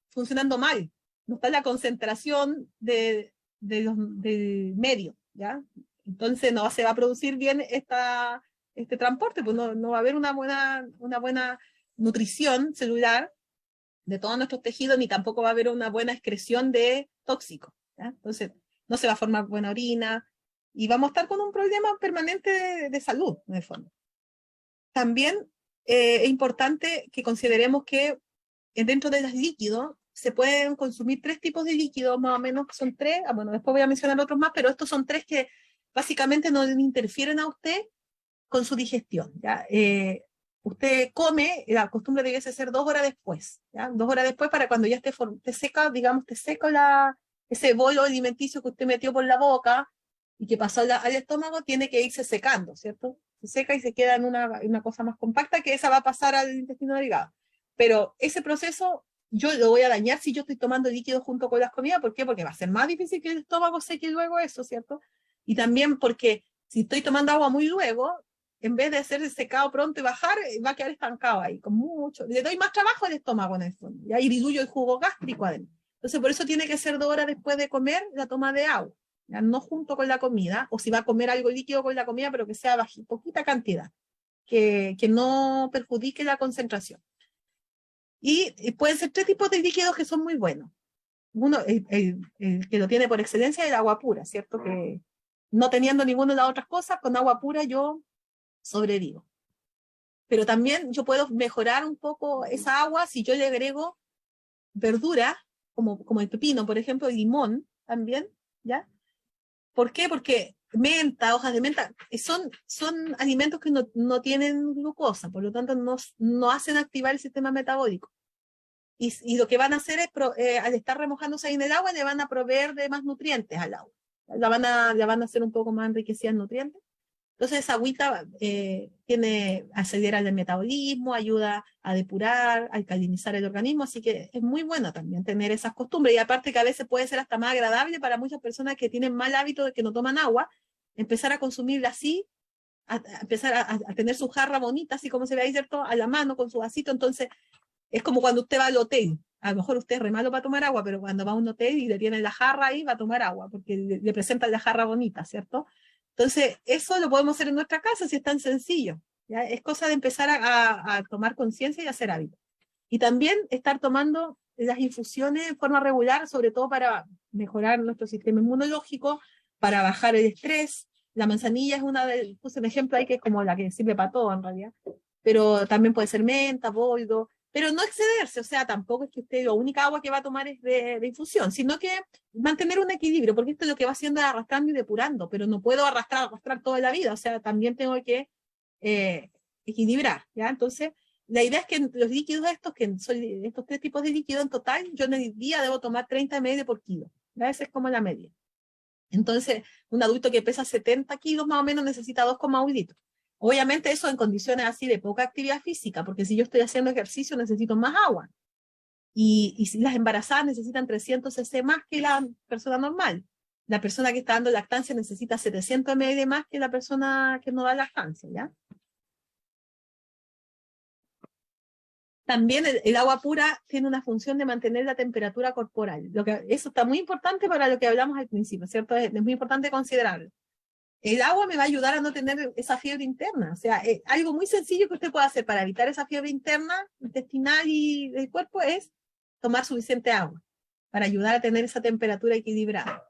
B: funcionando mal. No está la concentración del medio, ¿ya? Entonces no se va a producir bien este transporte, pues no va a haber una buena nutrición celular de todos nuestros tejidos, ni tampoco va a haber una buena excreción de tóxicos, ¿ya? Entonces no se va a formar buena orina, y vamos a estar con un problema permanente de salud, en el fondo. También es importante que consideremos que dentro de los líquidos se pueden consumir 3 tipos de líquidos, más o menos, son 3, bueno, después voy a mencionar otros más, pero estos son 3 que básicamente no interfieren a usted con su digestión, ¿ya? Usted come, la costumbre debe ser 2 horas después, ¿ya? 2 horas después para cuando ya esté seca, digamos, te seca ese bolo alimenticio que usted metió por la boca, y que pasó al estómago, tiene que irse secando, ¿cierto? Se seca y se queda en una cosa más compacta, que esa va a pasar al intestino delgado. Pero ese proceso yo lo voy a dañar si yo estoy tomando líquido junto con las comidas. ¿Por qué? Porque va a ser más difícil que el estómago seque luego eso, ¿cierto? Y también porque si estoy tomando agua muy luego, en vez de hacer secado pronto y bajar, va a quedar estancado ahí, con mucho. Le doy más trabajo al estómago en el fondo, y ahí diluyo el jugo gástrico adentro. Entonces, por eso tiene que ser 2 horas después de comer la toma de agua. ¿Ya? No junto con la comida, o si va a comer algo líquido con la comida, pero que sea poquita cantidad, que no perjudique la concentración. Y pueden ser 3 tipos de líquidos que son muy buenos. Uno, el que lo tiene por excelencia, es el agua pura, ¿cierto? Que no teniendo ninguna de las otras cosas, con agua pura yo sobrevivo. Pero también yo puedo mejorar un poco esa agua si yo le agrego verdura, como el pepino, por ejemplo, el limón también, ¿ya? ¿Por qué? Porque menta, hojas de menta, son alimentos que no tienen glucosa, por lo tanto no hacen activar el sistema metabólico. y lo que van a hacer es, al estar remojándose ahí en el agua, le van a proveer de más nutrientes al agua. La van a hacer un poco más enriquecida en nutrientes. Entonces esa agüita acelera el metabolismo, ayuda a depurar, a alcalinizar el organismo, así que es muy bueno también tener esas costumbres. Y aparte que a veces puede ser hasta más agradable para muchas personas que tienen mal hábito de que no toman agua, empezar a consumirla así, a empezar a tener su jarra bonita, así como se ve ahí, ¿cierto? A la mano, con su vasito. Entonces es como cuando usted va al hotel. A lo mejor usted es re malo para tomar agua, pero cuando va a un hotel y le tienen la jarra ahí, va a tomar agua, porque le presentan la jarra bonita, ¿cierto? Entonces, eso lo podemos hacer en nuestra casa si es tan sencillo. ¿Ya? Es cosa de empezar a tomar conciencia y hacer hábito. Y también estar tomando las infusiones en forma regular, sobre todo para mejorar nuestro sistema inmunológico, para bajar el estrés. La manzanilla es puse un ejemplo ahí que es como la que sirve para todo en realidad, pero también puede ser menta, boldo, pero no excederse, o sea, tampoco es que usted la única agua que va a tomar es de infusión, sino que mantener un equilibrio, porque esto es lo que va haciendo es arrastrando y depurando, pero no puedo arrastrar toda la vida, o sea, también tengo que equilibrar, ¿ya? Entonces, la idea es que los líquidos estos, que son estos 3 tipos de líquidos en total, yo en el día debo tomar 30 ml por kilo, ¿ya? Esa es como la media. Entonces, un adulto que pesa 70 kilos más o menos necesita 2,1 litros. Obviamente eso en condiciones así de poca actividad física, porque si yo estoy haciendo ejercicio necesito más agua. Y si las embarazadas necesitan 300 cc más que la persona normal. La persona que está dando lactancia necesita 700 ml más que la persona que no da lactancia, ¿ya? También el agua pura tiene una función de mantener la temperatura corporal. Eso está muy importante para lo que hablamos al principio, ¿cierto? Es muy importante considerarlo. El agua me va a ayudar a no tener esa fiebre interna. O sea, algo muy sencillo que usted puede hacer para evitar esa fiebre interna, intestinal y del cuerpo es tomar suficiente agua para ayudar a tener esa temperatura equilibrada.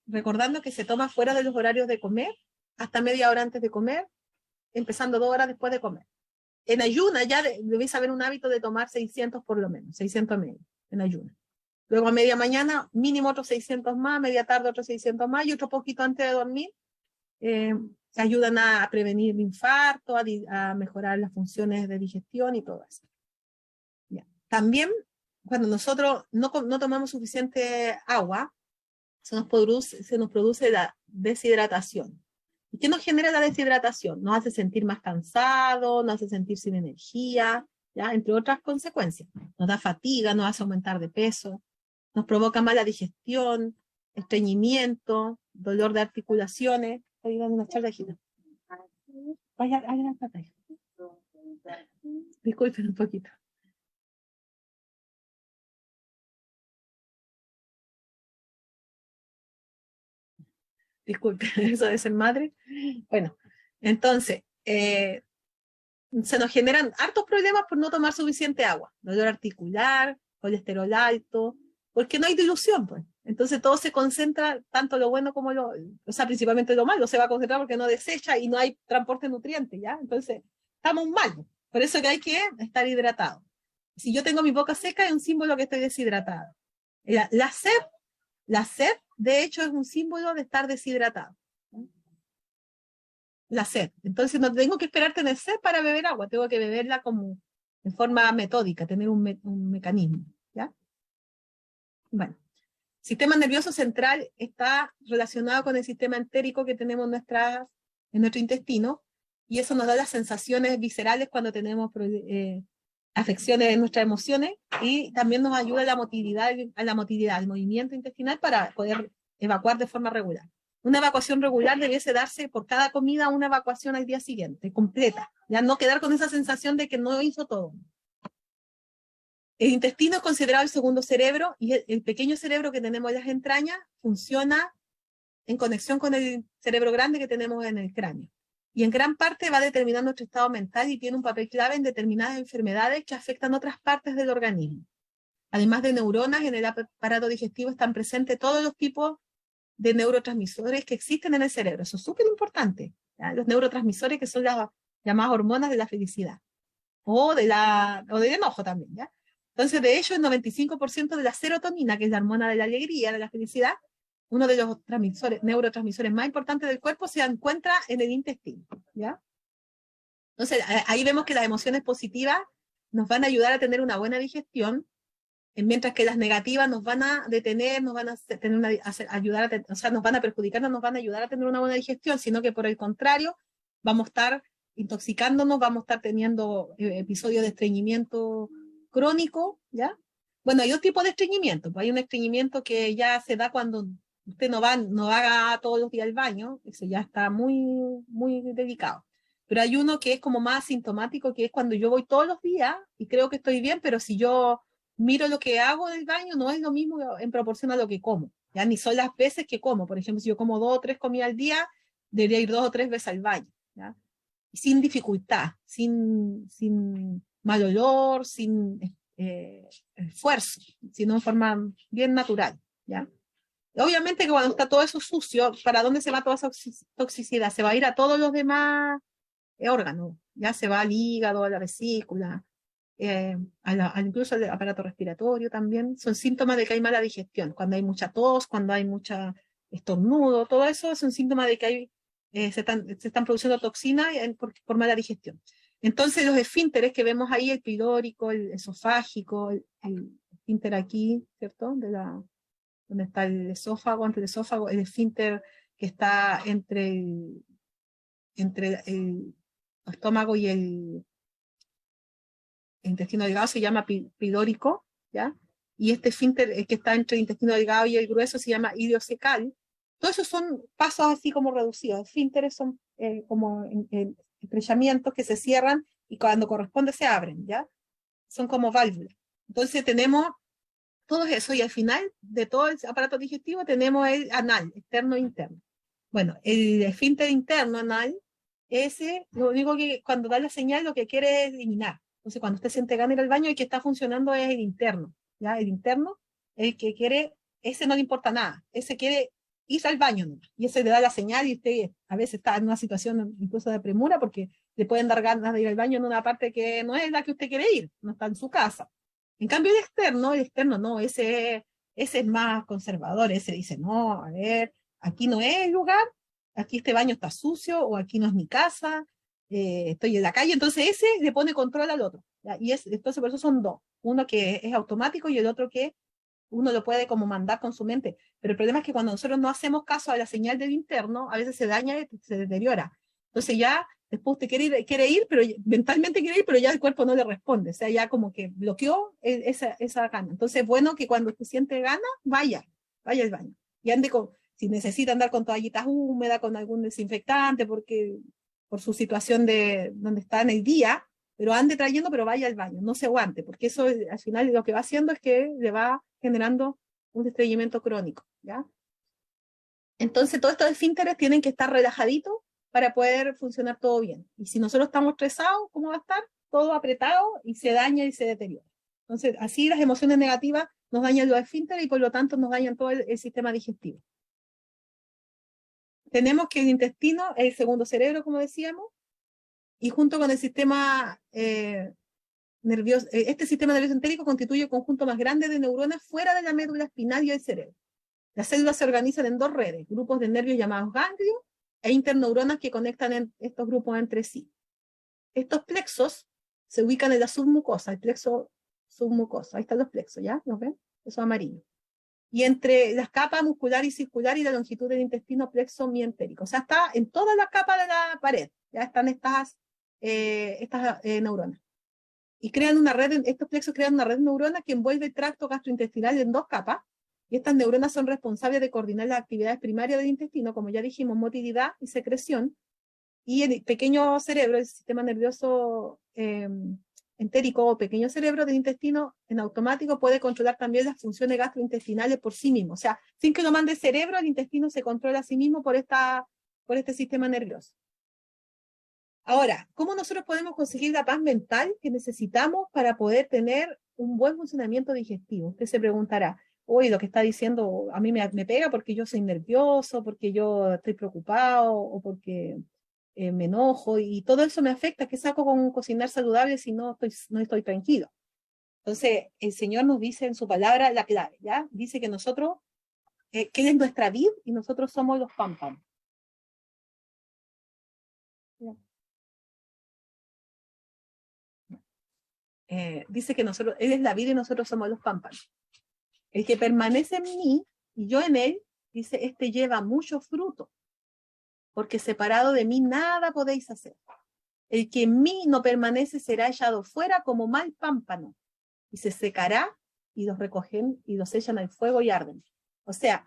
B: Recordando que se toma fuera de los horarios de comer, hasta media hora antes de comer, empezando 2 horas después de comer. En ayuna ya debéis saber un hábito de tomar 600 por lo menos, 600 ml en ayuna. Luego a media mañana, mínimo otros 600 más, media tarde otros 600 más y otro poquito antes de dormir. Ayudan a prevenir el infarto, a mejorar las funciones de digestión y todo eso. Ya. También, cuando nosotros no tomamos suficiente agua, se nos produce la deshidratación. ¿Y qué nos genera la deshidratación? Nos hace sentir más cansado, nos hace sentir sin energía, ¿ya? Entre otras consecuencias. Nos da fatiga, nos hace aumentar de peso, nos provoca mala digestión, estreñimiento, dolor de articulaciones. Estoy dando una charla aquí. Vaya a la pantalla. Disculpen un poquito. Disculpen, eso de ser madre. Bueno, entonces, se nos generan hartos problemas por no tomar suficiente agua. Dolor articular, colesterol alto, porque no hay dilución, pues. Entonces todo se concentra, tanto lo bueno como o sea, principalmente lo malo, se va a concentrar porque no desecha y no hay transporte de nutrientes, ¿ya? Entonces, estamos mal. Por eso que hay que estar hidratado. Si yo tengo mi boca seca, es un símbolo que estoy deshidratado. La sed, de hecho, es un símbolo de estar deshidratado. La sed. Entonces no tengo que esperar tener sed para beber agua, tengo que beberla como en forma metódica, tener un mecanismo, ¿ya? Bueno, sistema nervioso central está relacionado con el sistema entérico que tenemos en nuestro intestino, y eso nos da las sensaciones viscerales cuando tenemos afecciones en nuestras emociones, y también nos ayuda a la motilidad, al movimiento intestinal para poder evacuar de forma regular. Una evacuación regular debiese darse por cada comida, una evacuación al día siguiente, completa. Ya no quedar con esa sensación de que no hizo todo. El intestino es considerado el segundo cerebro, y el pequeño cerebro que tenemos en las entrañas funciona en conexión con el cerebro grande que tenemos en el cráneo. Y en gran parte va a determinar nuestro estado mental y tiene un papel clave en determinadas enfermedades que afectan otras partes del organismo. Además de neuronas, en el aparato digestivo están presentes todos los tipos de neurotransmisores que existen en el cerebro. Eso es súper importante. Los neurotransmisores, que son las llamadas hormonas de la felicidad. O del enojo también, ¿ya? Entonces, de hecho, el 95% de la serotonina, que es la hormona de la alegría, de la felicidad, uno de los neurotransmisores más importantes del cuerpo, se encuentra en el intestino, ¿ya? Entonces, ahí vemos que las emociones positivas nos van a ayudar a tener una buena digestión, mientras que las negativas nos van a detener, nos van a tener ayudar o sea, nos van a perjudicar, no nos van a ayudar a tener una buena digestión, sino que por el contrario, vamos a estar intoxicándonos, vamos a estar teniendo episodios de estreñimiento crónico, ¿ya? Bueno, hay dos tipos de estreñimiento. Pues hay un estreñimiento que ya se da cuando usted no va todos los días al baño, eso ya está muy, muy delicado. Pero hay uno que es como más asintomático, que es cuando yo voy todos los días y creo que estoy bien, pero si yo miro lo que hago en el baño, no es lo mismo en proporción a lo que como, ¿ya? Ni son las veces que como. Por ejemplo, si yo como 2 o 3 comidas al día, debería ir 2 o 3 veces al baño, ¿ya? Y sin dificultad, sin mal olor, sin esfuerzo, sino en forma bien natural, ¿ya? Obviamente que cuando está todo eso sucio, ¿para dónde se va toda esa toxicidad? Se va a ir a todos los demás órganos, ya se va al hígado, a la vesícula, incluso al aparato respiratorio también. Son síntomas de que hay mala digestión. Cuando hay mucha tos, cuando hay mucha estornudo, todo eso es un síntoma de que hay, se están produciendo toxinas por mala digestión. Entonces los esfínteres que vemos ahí, el pilórico, el esofágico, el esfínter aquí, ¿cierto? Donde está el esófago, ante el esófago, el esfínter que está entre el estómago y el intestino delgado se llama pilórico, ¿ya? Y este esfínter que está entre el intestino delgado y el grueso se llama iliocecal. Todos esos son pasos así como reducidos. Esfínteres son como estrechamientos que se cierran y cuando corresponde se abren, ¿ya? Son como válvulas. Entonces tenemos todo eso y al final de todo el aparato digestivo tenemos el anal, externo e interno. Bueno, el esfínter interno anal, ese, lo único que cuando da la señal lo que quiere es eliminar. Entonces cuando usted siente ganas de ir al baño, el que está funcionando es el interno, ¿ya? El interno, el que quiere, ese no le importa nada, ese quiere ir al baño, ¿no? Y ese le da la señal y usted a veces está en una situación incluso de premura porque le pueden dar ganas de ir al baño en una parte que no es la que usted quiere ir, no está en su casa. En cambio el externo no, ese es más conservador, ese dice, no, a ver, aquí no es el lugar, aquí este baño está sucio, o aquí no es mi casa, estoy en la calle, entonces ese le pone control al otro, ¿ya? Entonces por eso son dos, uno que es automático y el otro que uno lo puede como mandar con su mente, pero el problema es que cuando nosotros no hacemos caso a la señal del interno, a veces se daña y se deteriora, entonces ya después usted quiere ir, pero mentalmente quiere ir, pero ya el cuerpo no le responde, o sea, ya como que bloqueó esa gana. Entonces es bueno que cuando usted siente gana, vaya al baño. Y ande si necesita andar con toallitas húmedas, con algún desinfectante, por su situación de donde está en el día, pero ande trayendo, pero vaya al baño, no se aguante, porque eso al final lo que va haciendo es que le va generando un estreñimiento crónico, ¿ya? Entonces todos estos esfínteres tienen que estar relajaditos para poder funcionar todo bien. Y si nosotros estamos estresados, ¿cómo va a estar? Todo apretado y se daña y se deteriora. Entonces, así las emociones negativas nos dañan los esfínteres y por lo tanto nos dañan todo el sistema digestivo. Tenemos que el intestino es el segundo cerebro, como decíamos, y junto con el sistema nervioso, este sistema nervioso entérico constituye el conjunto más grande de neuronas fuera de la médula espinal y del cerebro. Las células se organizan en dos redes, grupos de nervios llamados ganglios e interneuronas que conectan estos grupos entre sí. Estos plexos se ubican en la submucosa, el plexo submucosa, ahí están los plexos, ¿ya? ¿Los ven? Eso amarillo. Y entre las capas muscular y circular y la longitud del intestino plexo mientérico. O sea, está en toda la capa de la pared, ya están estas neuronas. Y crean una red, estos plexos crean una red de neuronas que envuelve el tracto gastrointestinal en dos capas, y estas neuronas son responsables de coordinar las actividades primarias del intestino, como ya dijimos, motilidad y secreción, y el pequeño cerebro, el sistema nervioso entérico o pequeño cerebro del intestino, en automático puede controlar también las funciones gastrointestinales por sí mismo. O sea, sin que lo mande el cerebro, el intestino se controla a sí mismo por este sistema nervioso. Ahora, ¿cómo nosotros podemos conseguir la paz mental que necesitamos para poder tener un buen funcionamiento digestivo? Usted se preguntará, uy, lo que está diciendo a mí me pega porque yo soy nervioso, porque yo estoy preocupado o porque me enojo y todo eso me afecta. ¿Qué saco con cocinar saludable si no estoy tranquilo? Entonces, el Señor nos dice en su palabra la clave, ¿ya? Dice que nosotros, que Él es nuestra vid y nosotros somos los pámpanos. dice que Él es la vid y nosotros somos los pámpanos. El que permanece en mí y yo en él, dice, este lleva mucho fruto, porque separado de mí nada podéis hacer. El que en mí no permanece será echado fuera como mal pámpano, y se secará, y los recogen, y los echan al fuego y arden. O sea,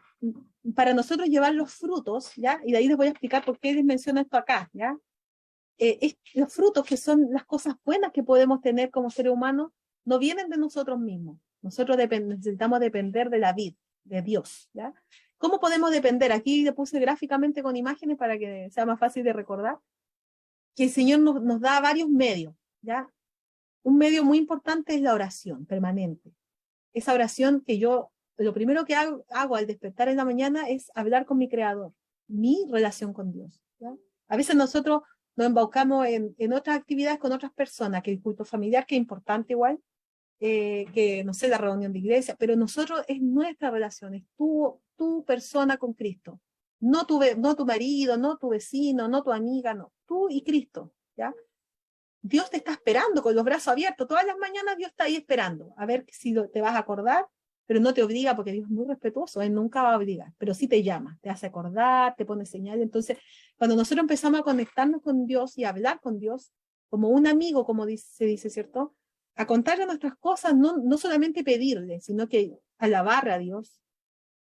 B: para nosotros llevar los frutos, ¿ya? Y de ahí les voy a explicar por qué les menciono esto acá, ¿ya? Los frutos, que son las cosas buenas que podemos tener como seres humanos, no vienen de nosotros mismos. Nosotros necesitamos depender de la vid, de Dios, ¿ya? ¿Cómo podemos depender? Aquí le puse gráficamente con imágenes para que sea más fácil de recordar. Que el Señor nos da varios medios, ¿ya? Un medio muy importante es la oración permanente. Esa oración que lo primero que hago al despertar en la mañana es hablar con mi Creador, mi relación con Dios, ¿ya? A veces nosotros nos embaucamos en otras actividades con otras personas, que el culto familiar, que es importante igual, que no sé, la reunión de iglesia, pero nosotros es nuestra relación, es tu persona con Cristo. No tu marido, no tu vecino, no tu amiga, no. Tú y Cristo, ¿ya? Dios te está esperando con los brazos abiertos. Todas las mañanas Dios está ahí esperando. A ver si te vas a acordar, pero no te obliga porque Dios es muy respetuoso. Él nunca va a obligar, pero sí te llama, te hace acordar, te pone señales. Entonces, cuando nosotros empezamos a conectarnos con Dios y a hablar con Dios, como un amigo, como se dice, ¿cierto? A contarle nuestras cosas, no solamente pedirle, sino que alabarle a Dios,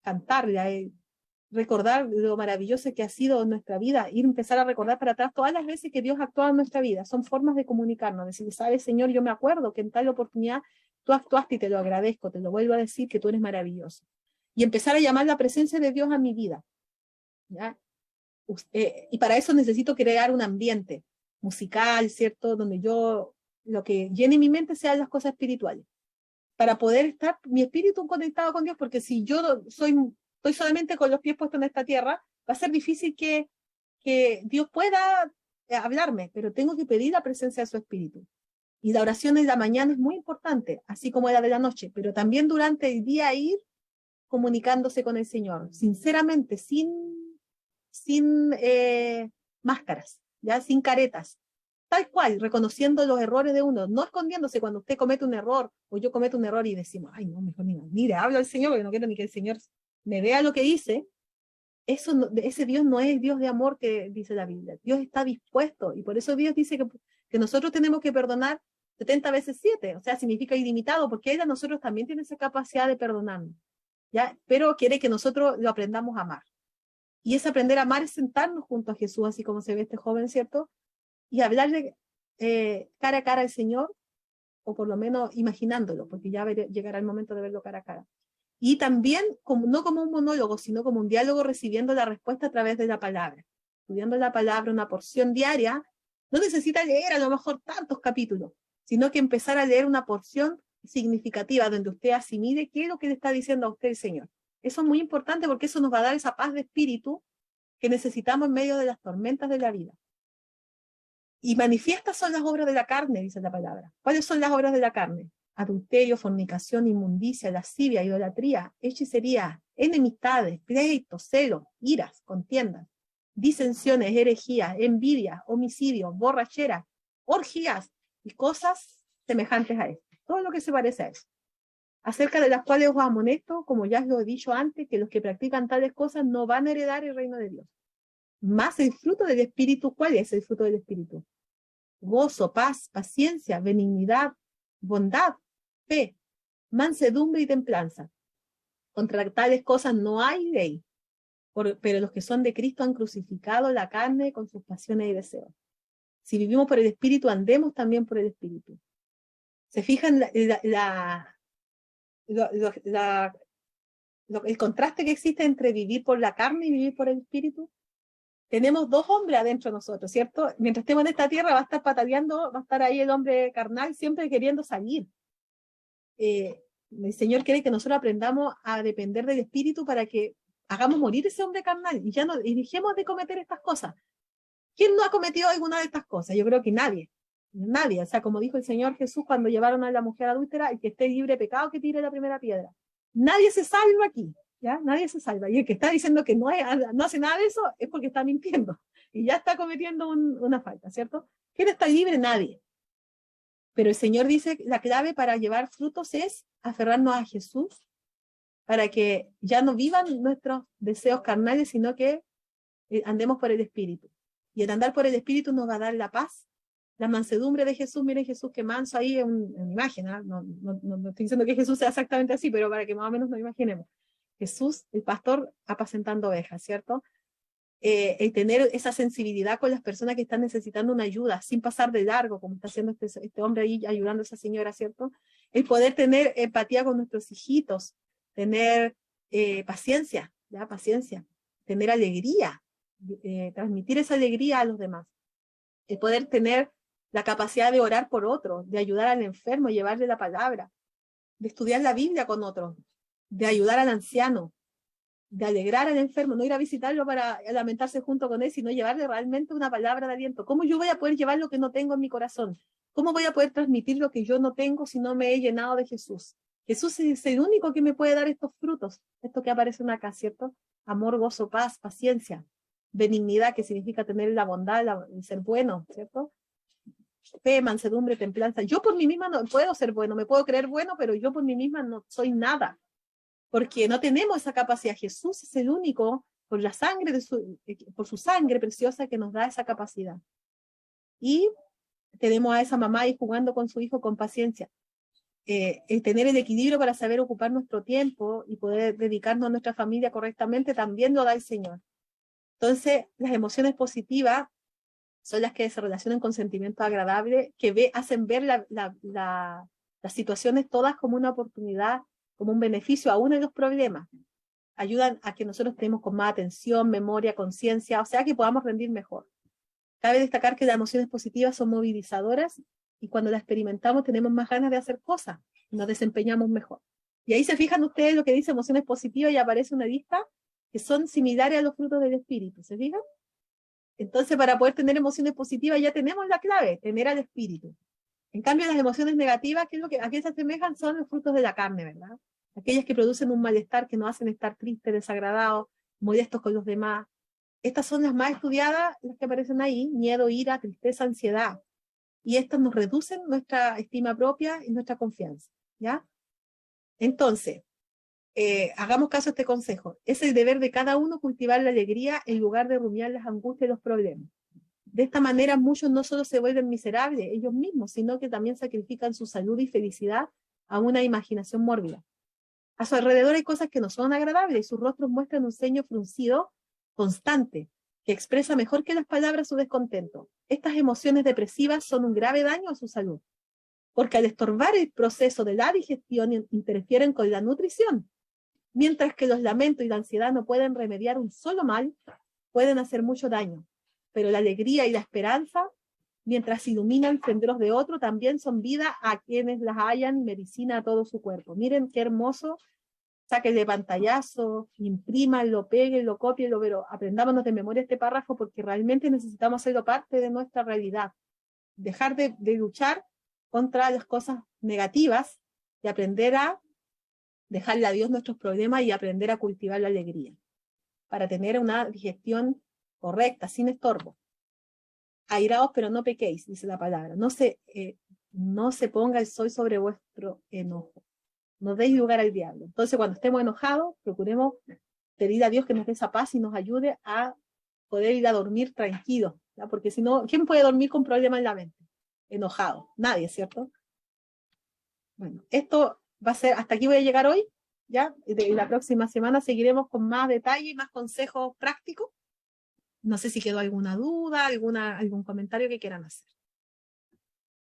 B: cantarle a Él, recordar lo maravilloso que ha sido nuestra vida, empezar a recordar para atrás todas las veces que Dios ha actuado en nuestra vida. Son formas de comunicarnos, decir, sabes, Señor, yo me acuerdo que en tal oportunidad tú actuaste y te lo agradezco, te lo vuelvo a decir que tú eres maravilloso. Y empezar a llamar la presencia de Dios a mi vida, ¿ya? Y para eso necesito crear un ambiente musical, ¿cierto? Donde lo que llene mi mente sean las cosas espirituales, para poder estar mi espíritu conectado con Dios, porque si yo estoy solamente con los pies puestos en esta tierra, va a ser difícil que Dios pueda hablarme, pero tengo que pedir la presencia de su espíritu. Y la oración en la mañana es muy importante, así como la de la noche, pero también durante el día ir comunicándose con el Señor, sinceramente, sin máscaras, ya sin caretas, tal cual, reconociendo los errores de uno, no escondiéndose cuando usted comete un error o yo cometo un error y decimos, ay, no, mejor ni mire, hablo al Señor porque no quiero ni que el Señor me vea lo que hice. Ese Dios no es el Dios de amor que dice la Biblia. Dios está dispuesto y por eso Dios dice que nosotros tenemos que perdonar 70 veces 7, o sea, significa ilimitado, porque Él a nosotros también tiene esa capacidad de perdonarnos, ¿ya? Pero quiere que nosotros lo aprendamos a amar. Y ese aprender a amar es sentarnos junto a Jesús, así como se ve este joven, ¿cierto? Y hablarle cara a cara al Señor, o por lo menos imaginándolo, porque ya llegará el momento de verlo cara a cara. Y también, no como un monólogo, sino como un diálogo, recibiendo la respuesta a través de la palabra. Estudiando la palabra, una porción diaria, no necesita leer a lo mejor tantos capítulos, sino que empezar a leer una porción significativa donde usted asimile qué es lo que le está diciendo a usted el Señor. Eso es muy importante porque eso nos va a dar esa paz de espíritu que necesitamos en medio de las tormentas de la vida. Y manifiestas son las obras de la carne, dice la palabra. ¿Cuáles son las obras de la carne? Adulterio, fornicación, inmundicia, lascivia, idolatría, hechicería, enemistades, pleitos, celos, iras, contiendas, disensiones, herejías, envidia, homicidio, borrachera, orgías y cosas semejantes a esto. Todo lo que se parece a eso. Acerca de las cuales os amonesto, como ya os lo he dicho antes, que los que practican tales cosas no van a heredar el reino de Dios. Más el fruto del Espíritu. ¿Cuál es el fruto del Espíritu? Gozo, paz, paciencia, benignidad, bondad, fe, mansedumbre y templanza. Contra tales cosas no hay ley, pero los que son de Cristo han crucificado la carne con sus pasiones y deseos. Si vivimos por el Espíritu, andemos también por el Espíritu. ¿Se fijan el contraste que existe entre vivir por la carne y vivir por el Espíritu? Tenemos dos hombres adentro de nosotros, ¿cierto? Mientras estemos en esta tierra va a estar pataleando, va a estar ahí el hombre carnal siempre queriendo salir. El Señor quiere que nosotros aprendamos a depender del Espíritu para que hagamos morir ese hombre carnal y dejemos de cometer estas cosas. ¿Quién no ha cometido alguna de estas cosas? Yo creo que nadie. Nadie. O sea, como dijo el Señor Jesús cuando llevaron a la mujer adúltera, el que esté libre de pecado que tire la primera piedra. Nadie se salva aquí. ¿Ya? Nadie se salva. Y el que está diciendo que no hace nada de eso es porque está mintiendo y ya está cometiendo una falta, ¿cierto? ¿Quién está libre? Nadie. Pero el Señor dice que la clave para llevar frutos es aferrarnos a Jesús, para que ya no vivan nuestros deseos carnales, sino que andemos por el Espíritu. Y el andar por el Espíritu nos va a dar la paz, la mansedumbre de Jesús. Miren Jesús que manso ahí en una imagen, ¿eh? No estoy diciendo que Jesús sea exactamente así, pero para que más o menos nos imaginemos. Jesús, el pastor, apacentando ovejas, ¿cierto? El tener esa sensibilidad con las personas que están necesitando una ayuda, sin pasar de largo, como está haciendo este hombre ahí ayudando a esa señora, ¿cierto? El poder tener empatía con nuestros hijitos, tener paciencia, ¿ya? Paciencia, tener alegría, transmitir esa alegría a los demás. El poder tener la capacidad de orar por otros, de ayudar al enfermo, llevarle la palabra, de estudiar la Biblia con otros, de ayudar al anciano, de alegrar al enfermo, no ir a visitarlo para lamentarse junto con él, sino llevarle realmente una palabra de aliento. ¿Cómo yo voy a poder llevar lo que no tengo en mi corazón? ¿Cómo voy a poder transmitir lo que yo no tengo si no me he llenado de Jesús? Jesús es el único que me puede dar estos frutos, esto que aparecen acá, ¿cierto? Amor, gozo, paz, paciencia, benignidad, que significa tener la bondad, ser bueno, ¿cierto? Fe, mansedumbre, templanza. Yo por mí misma no puedo ser bueno, me puedo creer bueno, pero yo por mí misma no soy nada, porque no tenemos esa capacidad. Jesús es el único, por la sangre por su sangre preciosa, que nos da esa capacidad. Y tenemos a esa mamá ahí jugando con su hijo con paciencia. El tener el equilibrio para saber ocupar nuestro tiempo y poder dedicarnos a nuestra familia correctamente también lo da el Señor. Entonces, las emociones positivas son las que se relacionan con sentimientos agradables, que hacen ver las situaciones todas como una oportunidad, como un beneficio aún en los problemas. Ayudan a que nosotros estemos con más atención, memoria, conciencia, o sea, que podamos rendir mejor. Cabe destacar que las emociones positivas son movilizadoras y cuando las experimentamos tenemos más ganas de hacer cosas, nos desempeñamos mejor. Y ahí se fijan ustedes lo que dice emociones positivas y aparece una lista que son similares a los frutos del Espíritu, ¿se fijan? Entonces, para poder tener emociones positivas ya tenemos la clave, tener al Espíritu. En cambio, las emociones negativas, ¿a qué se asemejan? Son los frutos de la carne, ¿verdad? Aquellas que producen un malestar, que nos hacen estar tristes, desagradados, molestos con los demás. Estas son las más estudiadas, las que aparecen ahí: miedo, ira, tristeza, ansiedad. Y estas nos reducen nuestra estima propia y nuestra confianza, ¿ya? Entonces, hagamos caso a este consejo. Es el deber de cada uno cultivar la alegría en lugar de rumiar las angustias y los problemas. De esta manera muchos no solo se vuelven miserables ellos mismos, sino que también sacrifican su salud y felicidad a una imaginación mórbida. A su alrededor hay cosas que no son agradables y sus rostros muestran un ceño fruncido constante que expresa mejor que las palabras su descontento. Estas emociones depresivas son un grave daño a su salud, porque al estorbar el proceso de la digestión interfieren con la nutrición. Mientras que los lamentos y la ansiedad no pueden remediar un solo mal, pueden hacer mucho daño. Pero la alegría y la esperanza, mientras iluminan senderos de otro, también son vida a quienes las hallan y medicina a todo su cuerpo. Miren qué hermoso. Sáquenle pantallazo, imprímanlo, péguenlo, cópienlo, pero aprendámonos de memoria este párrafo porque realmente necesitamos hacerlo parte de nuestra realidad. Dejar de luchar contra las cosas negativas y aprender a dejarle a Dios nuestros problemas y aprender a cultivar la alegría para tener una digestión correcta, sin estorbo. Airaos, pero no pequéis, dice la palabra. No se ponga el sol sobre vuestro enojo. No deis lugar al diablo. Entonces, cuando estemos enojados, procuremos pedir a Dios que nos dé esa paz y nos ayude a poder ir a dormir tranquilos, ¿ya? Porque si no, ¿quién puede dormir con problemas en la mente? Enojado. Nadie, ¿cierto? Bueno, esto va a ser, hasta aquí voy a llegar hoy, ¿ya? Y la próxima semana seguiremos con más detalle y más consejos prácticos. No sé si quedó alguna duda, algún comentario que quieran hacer.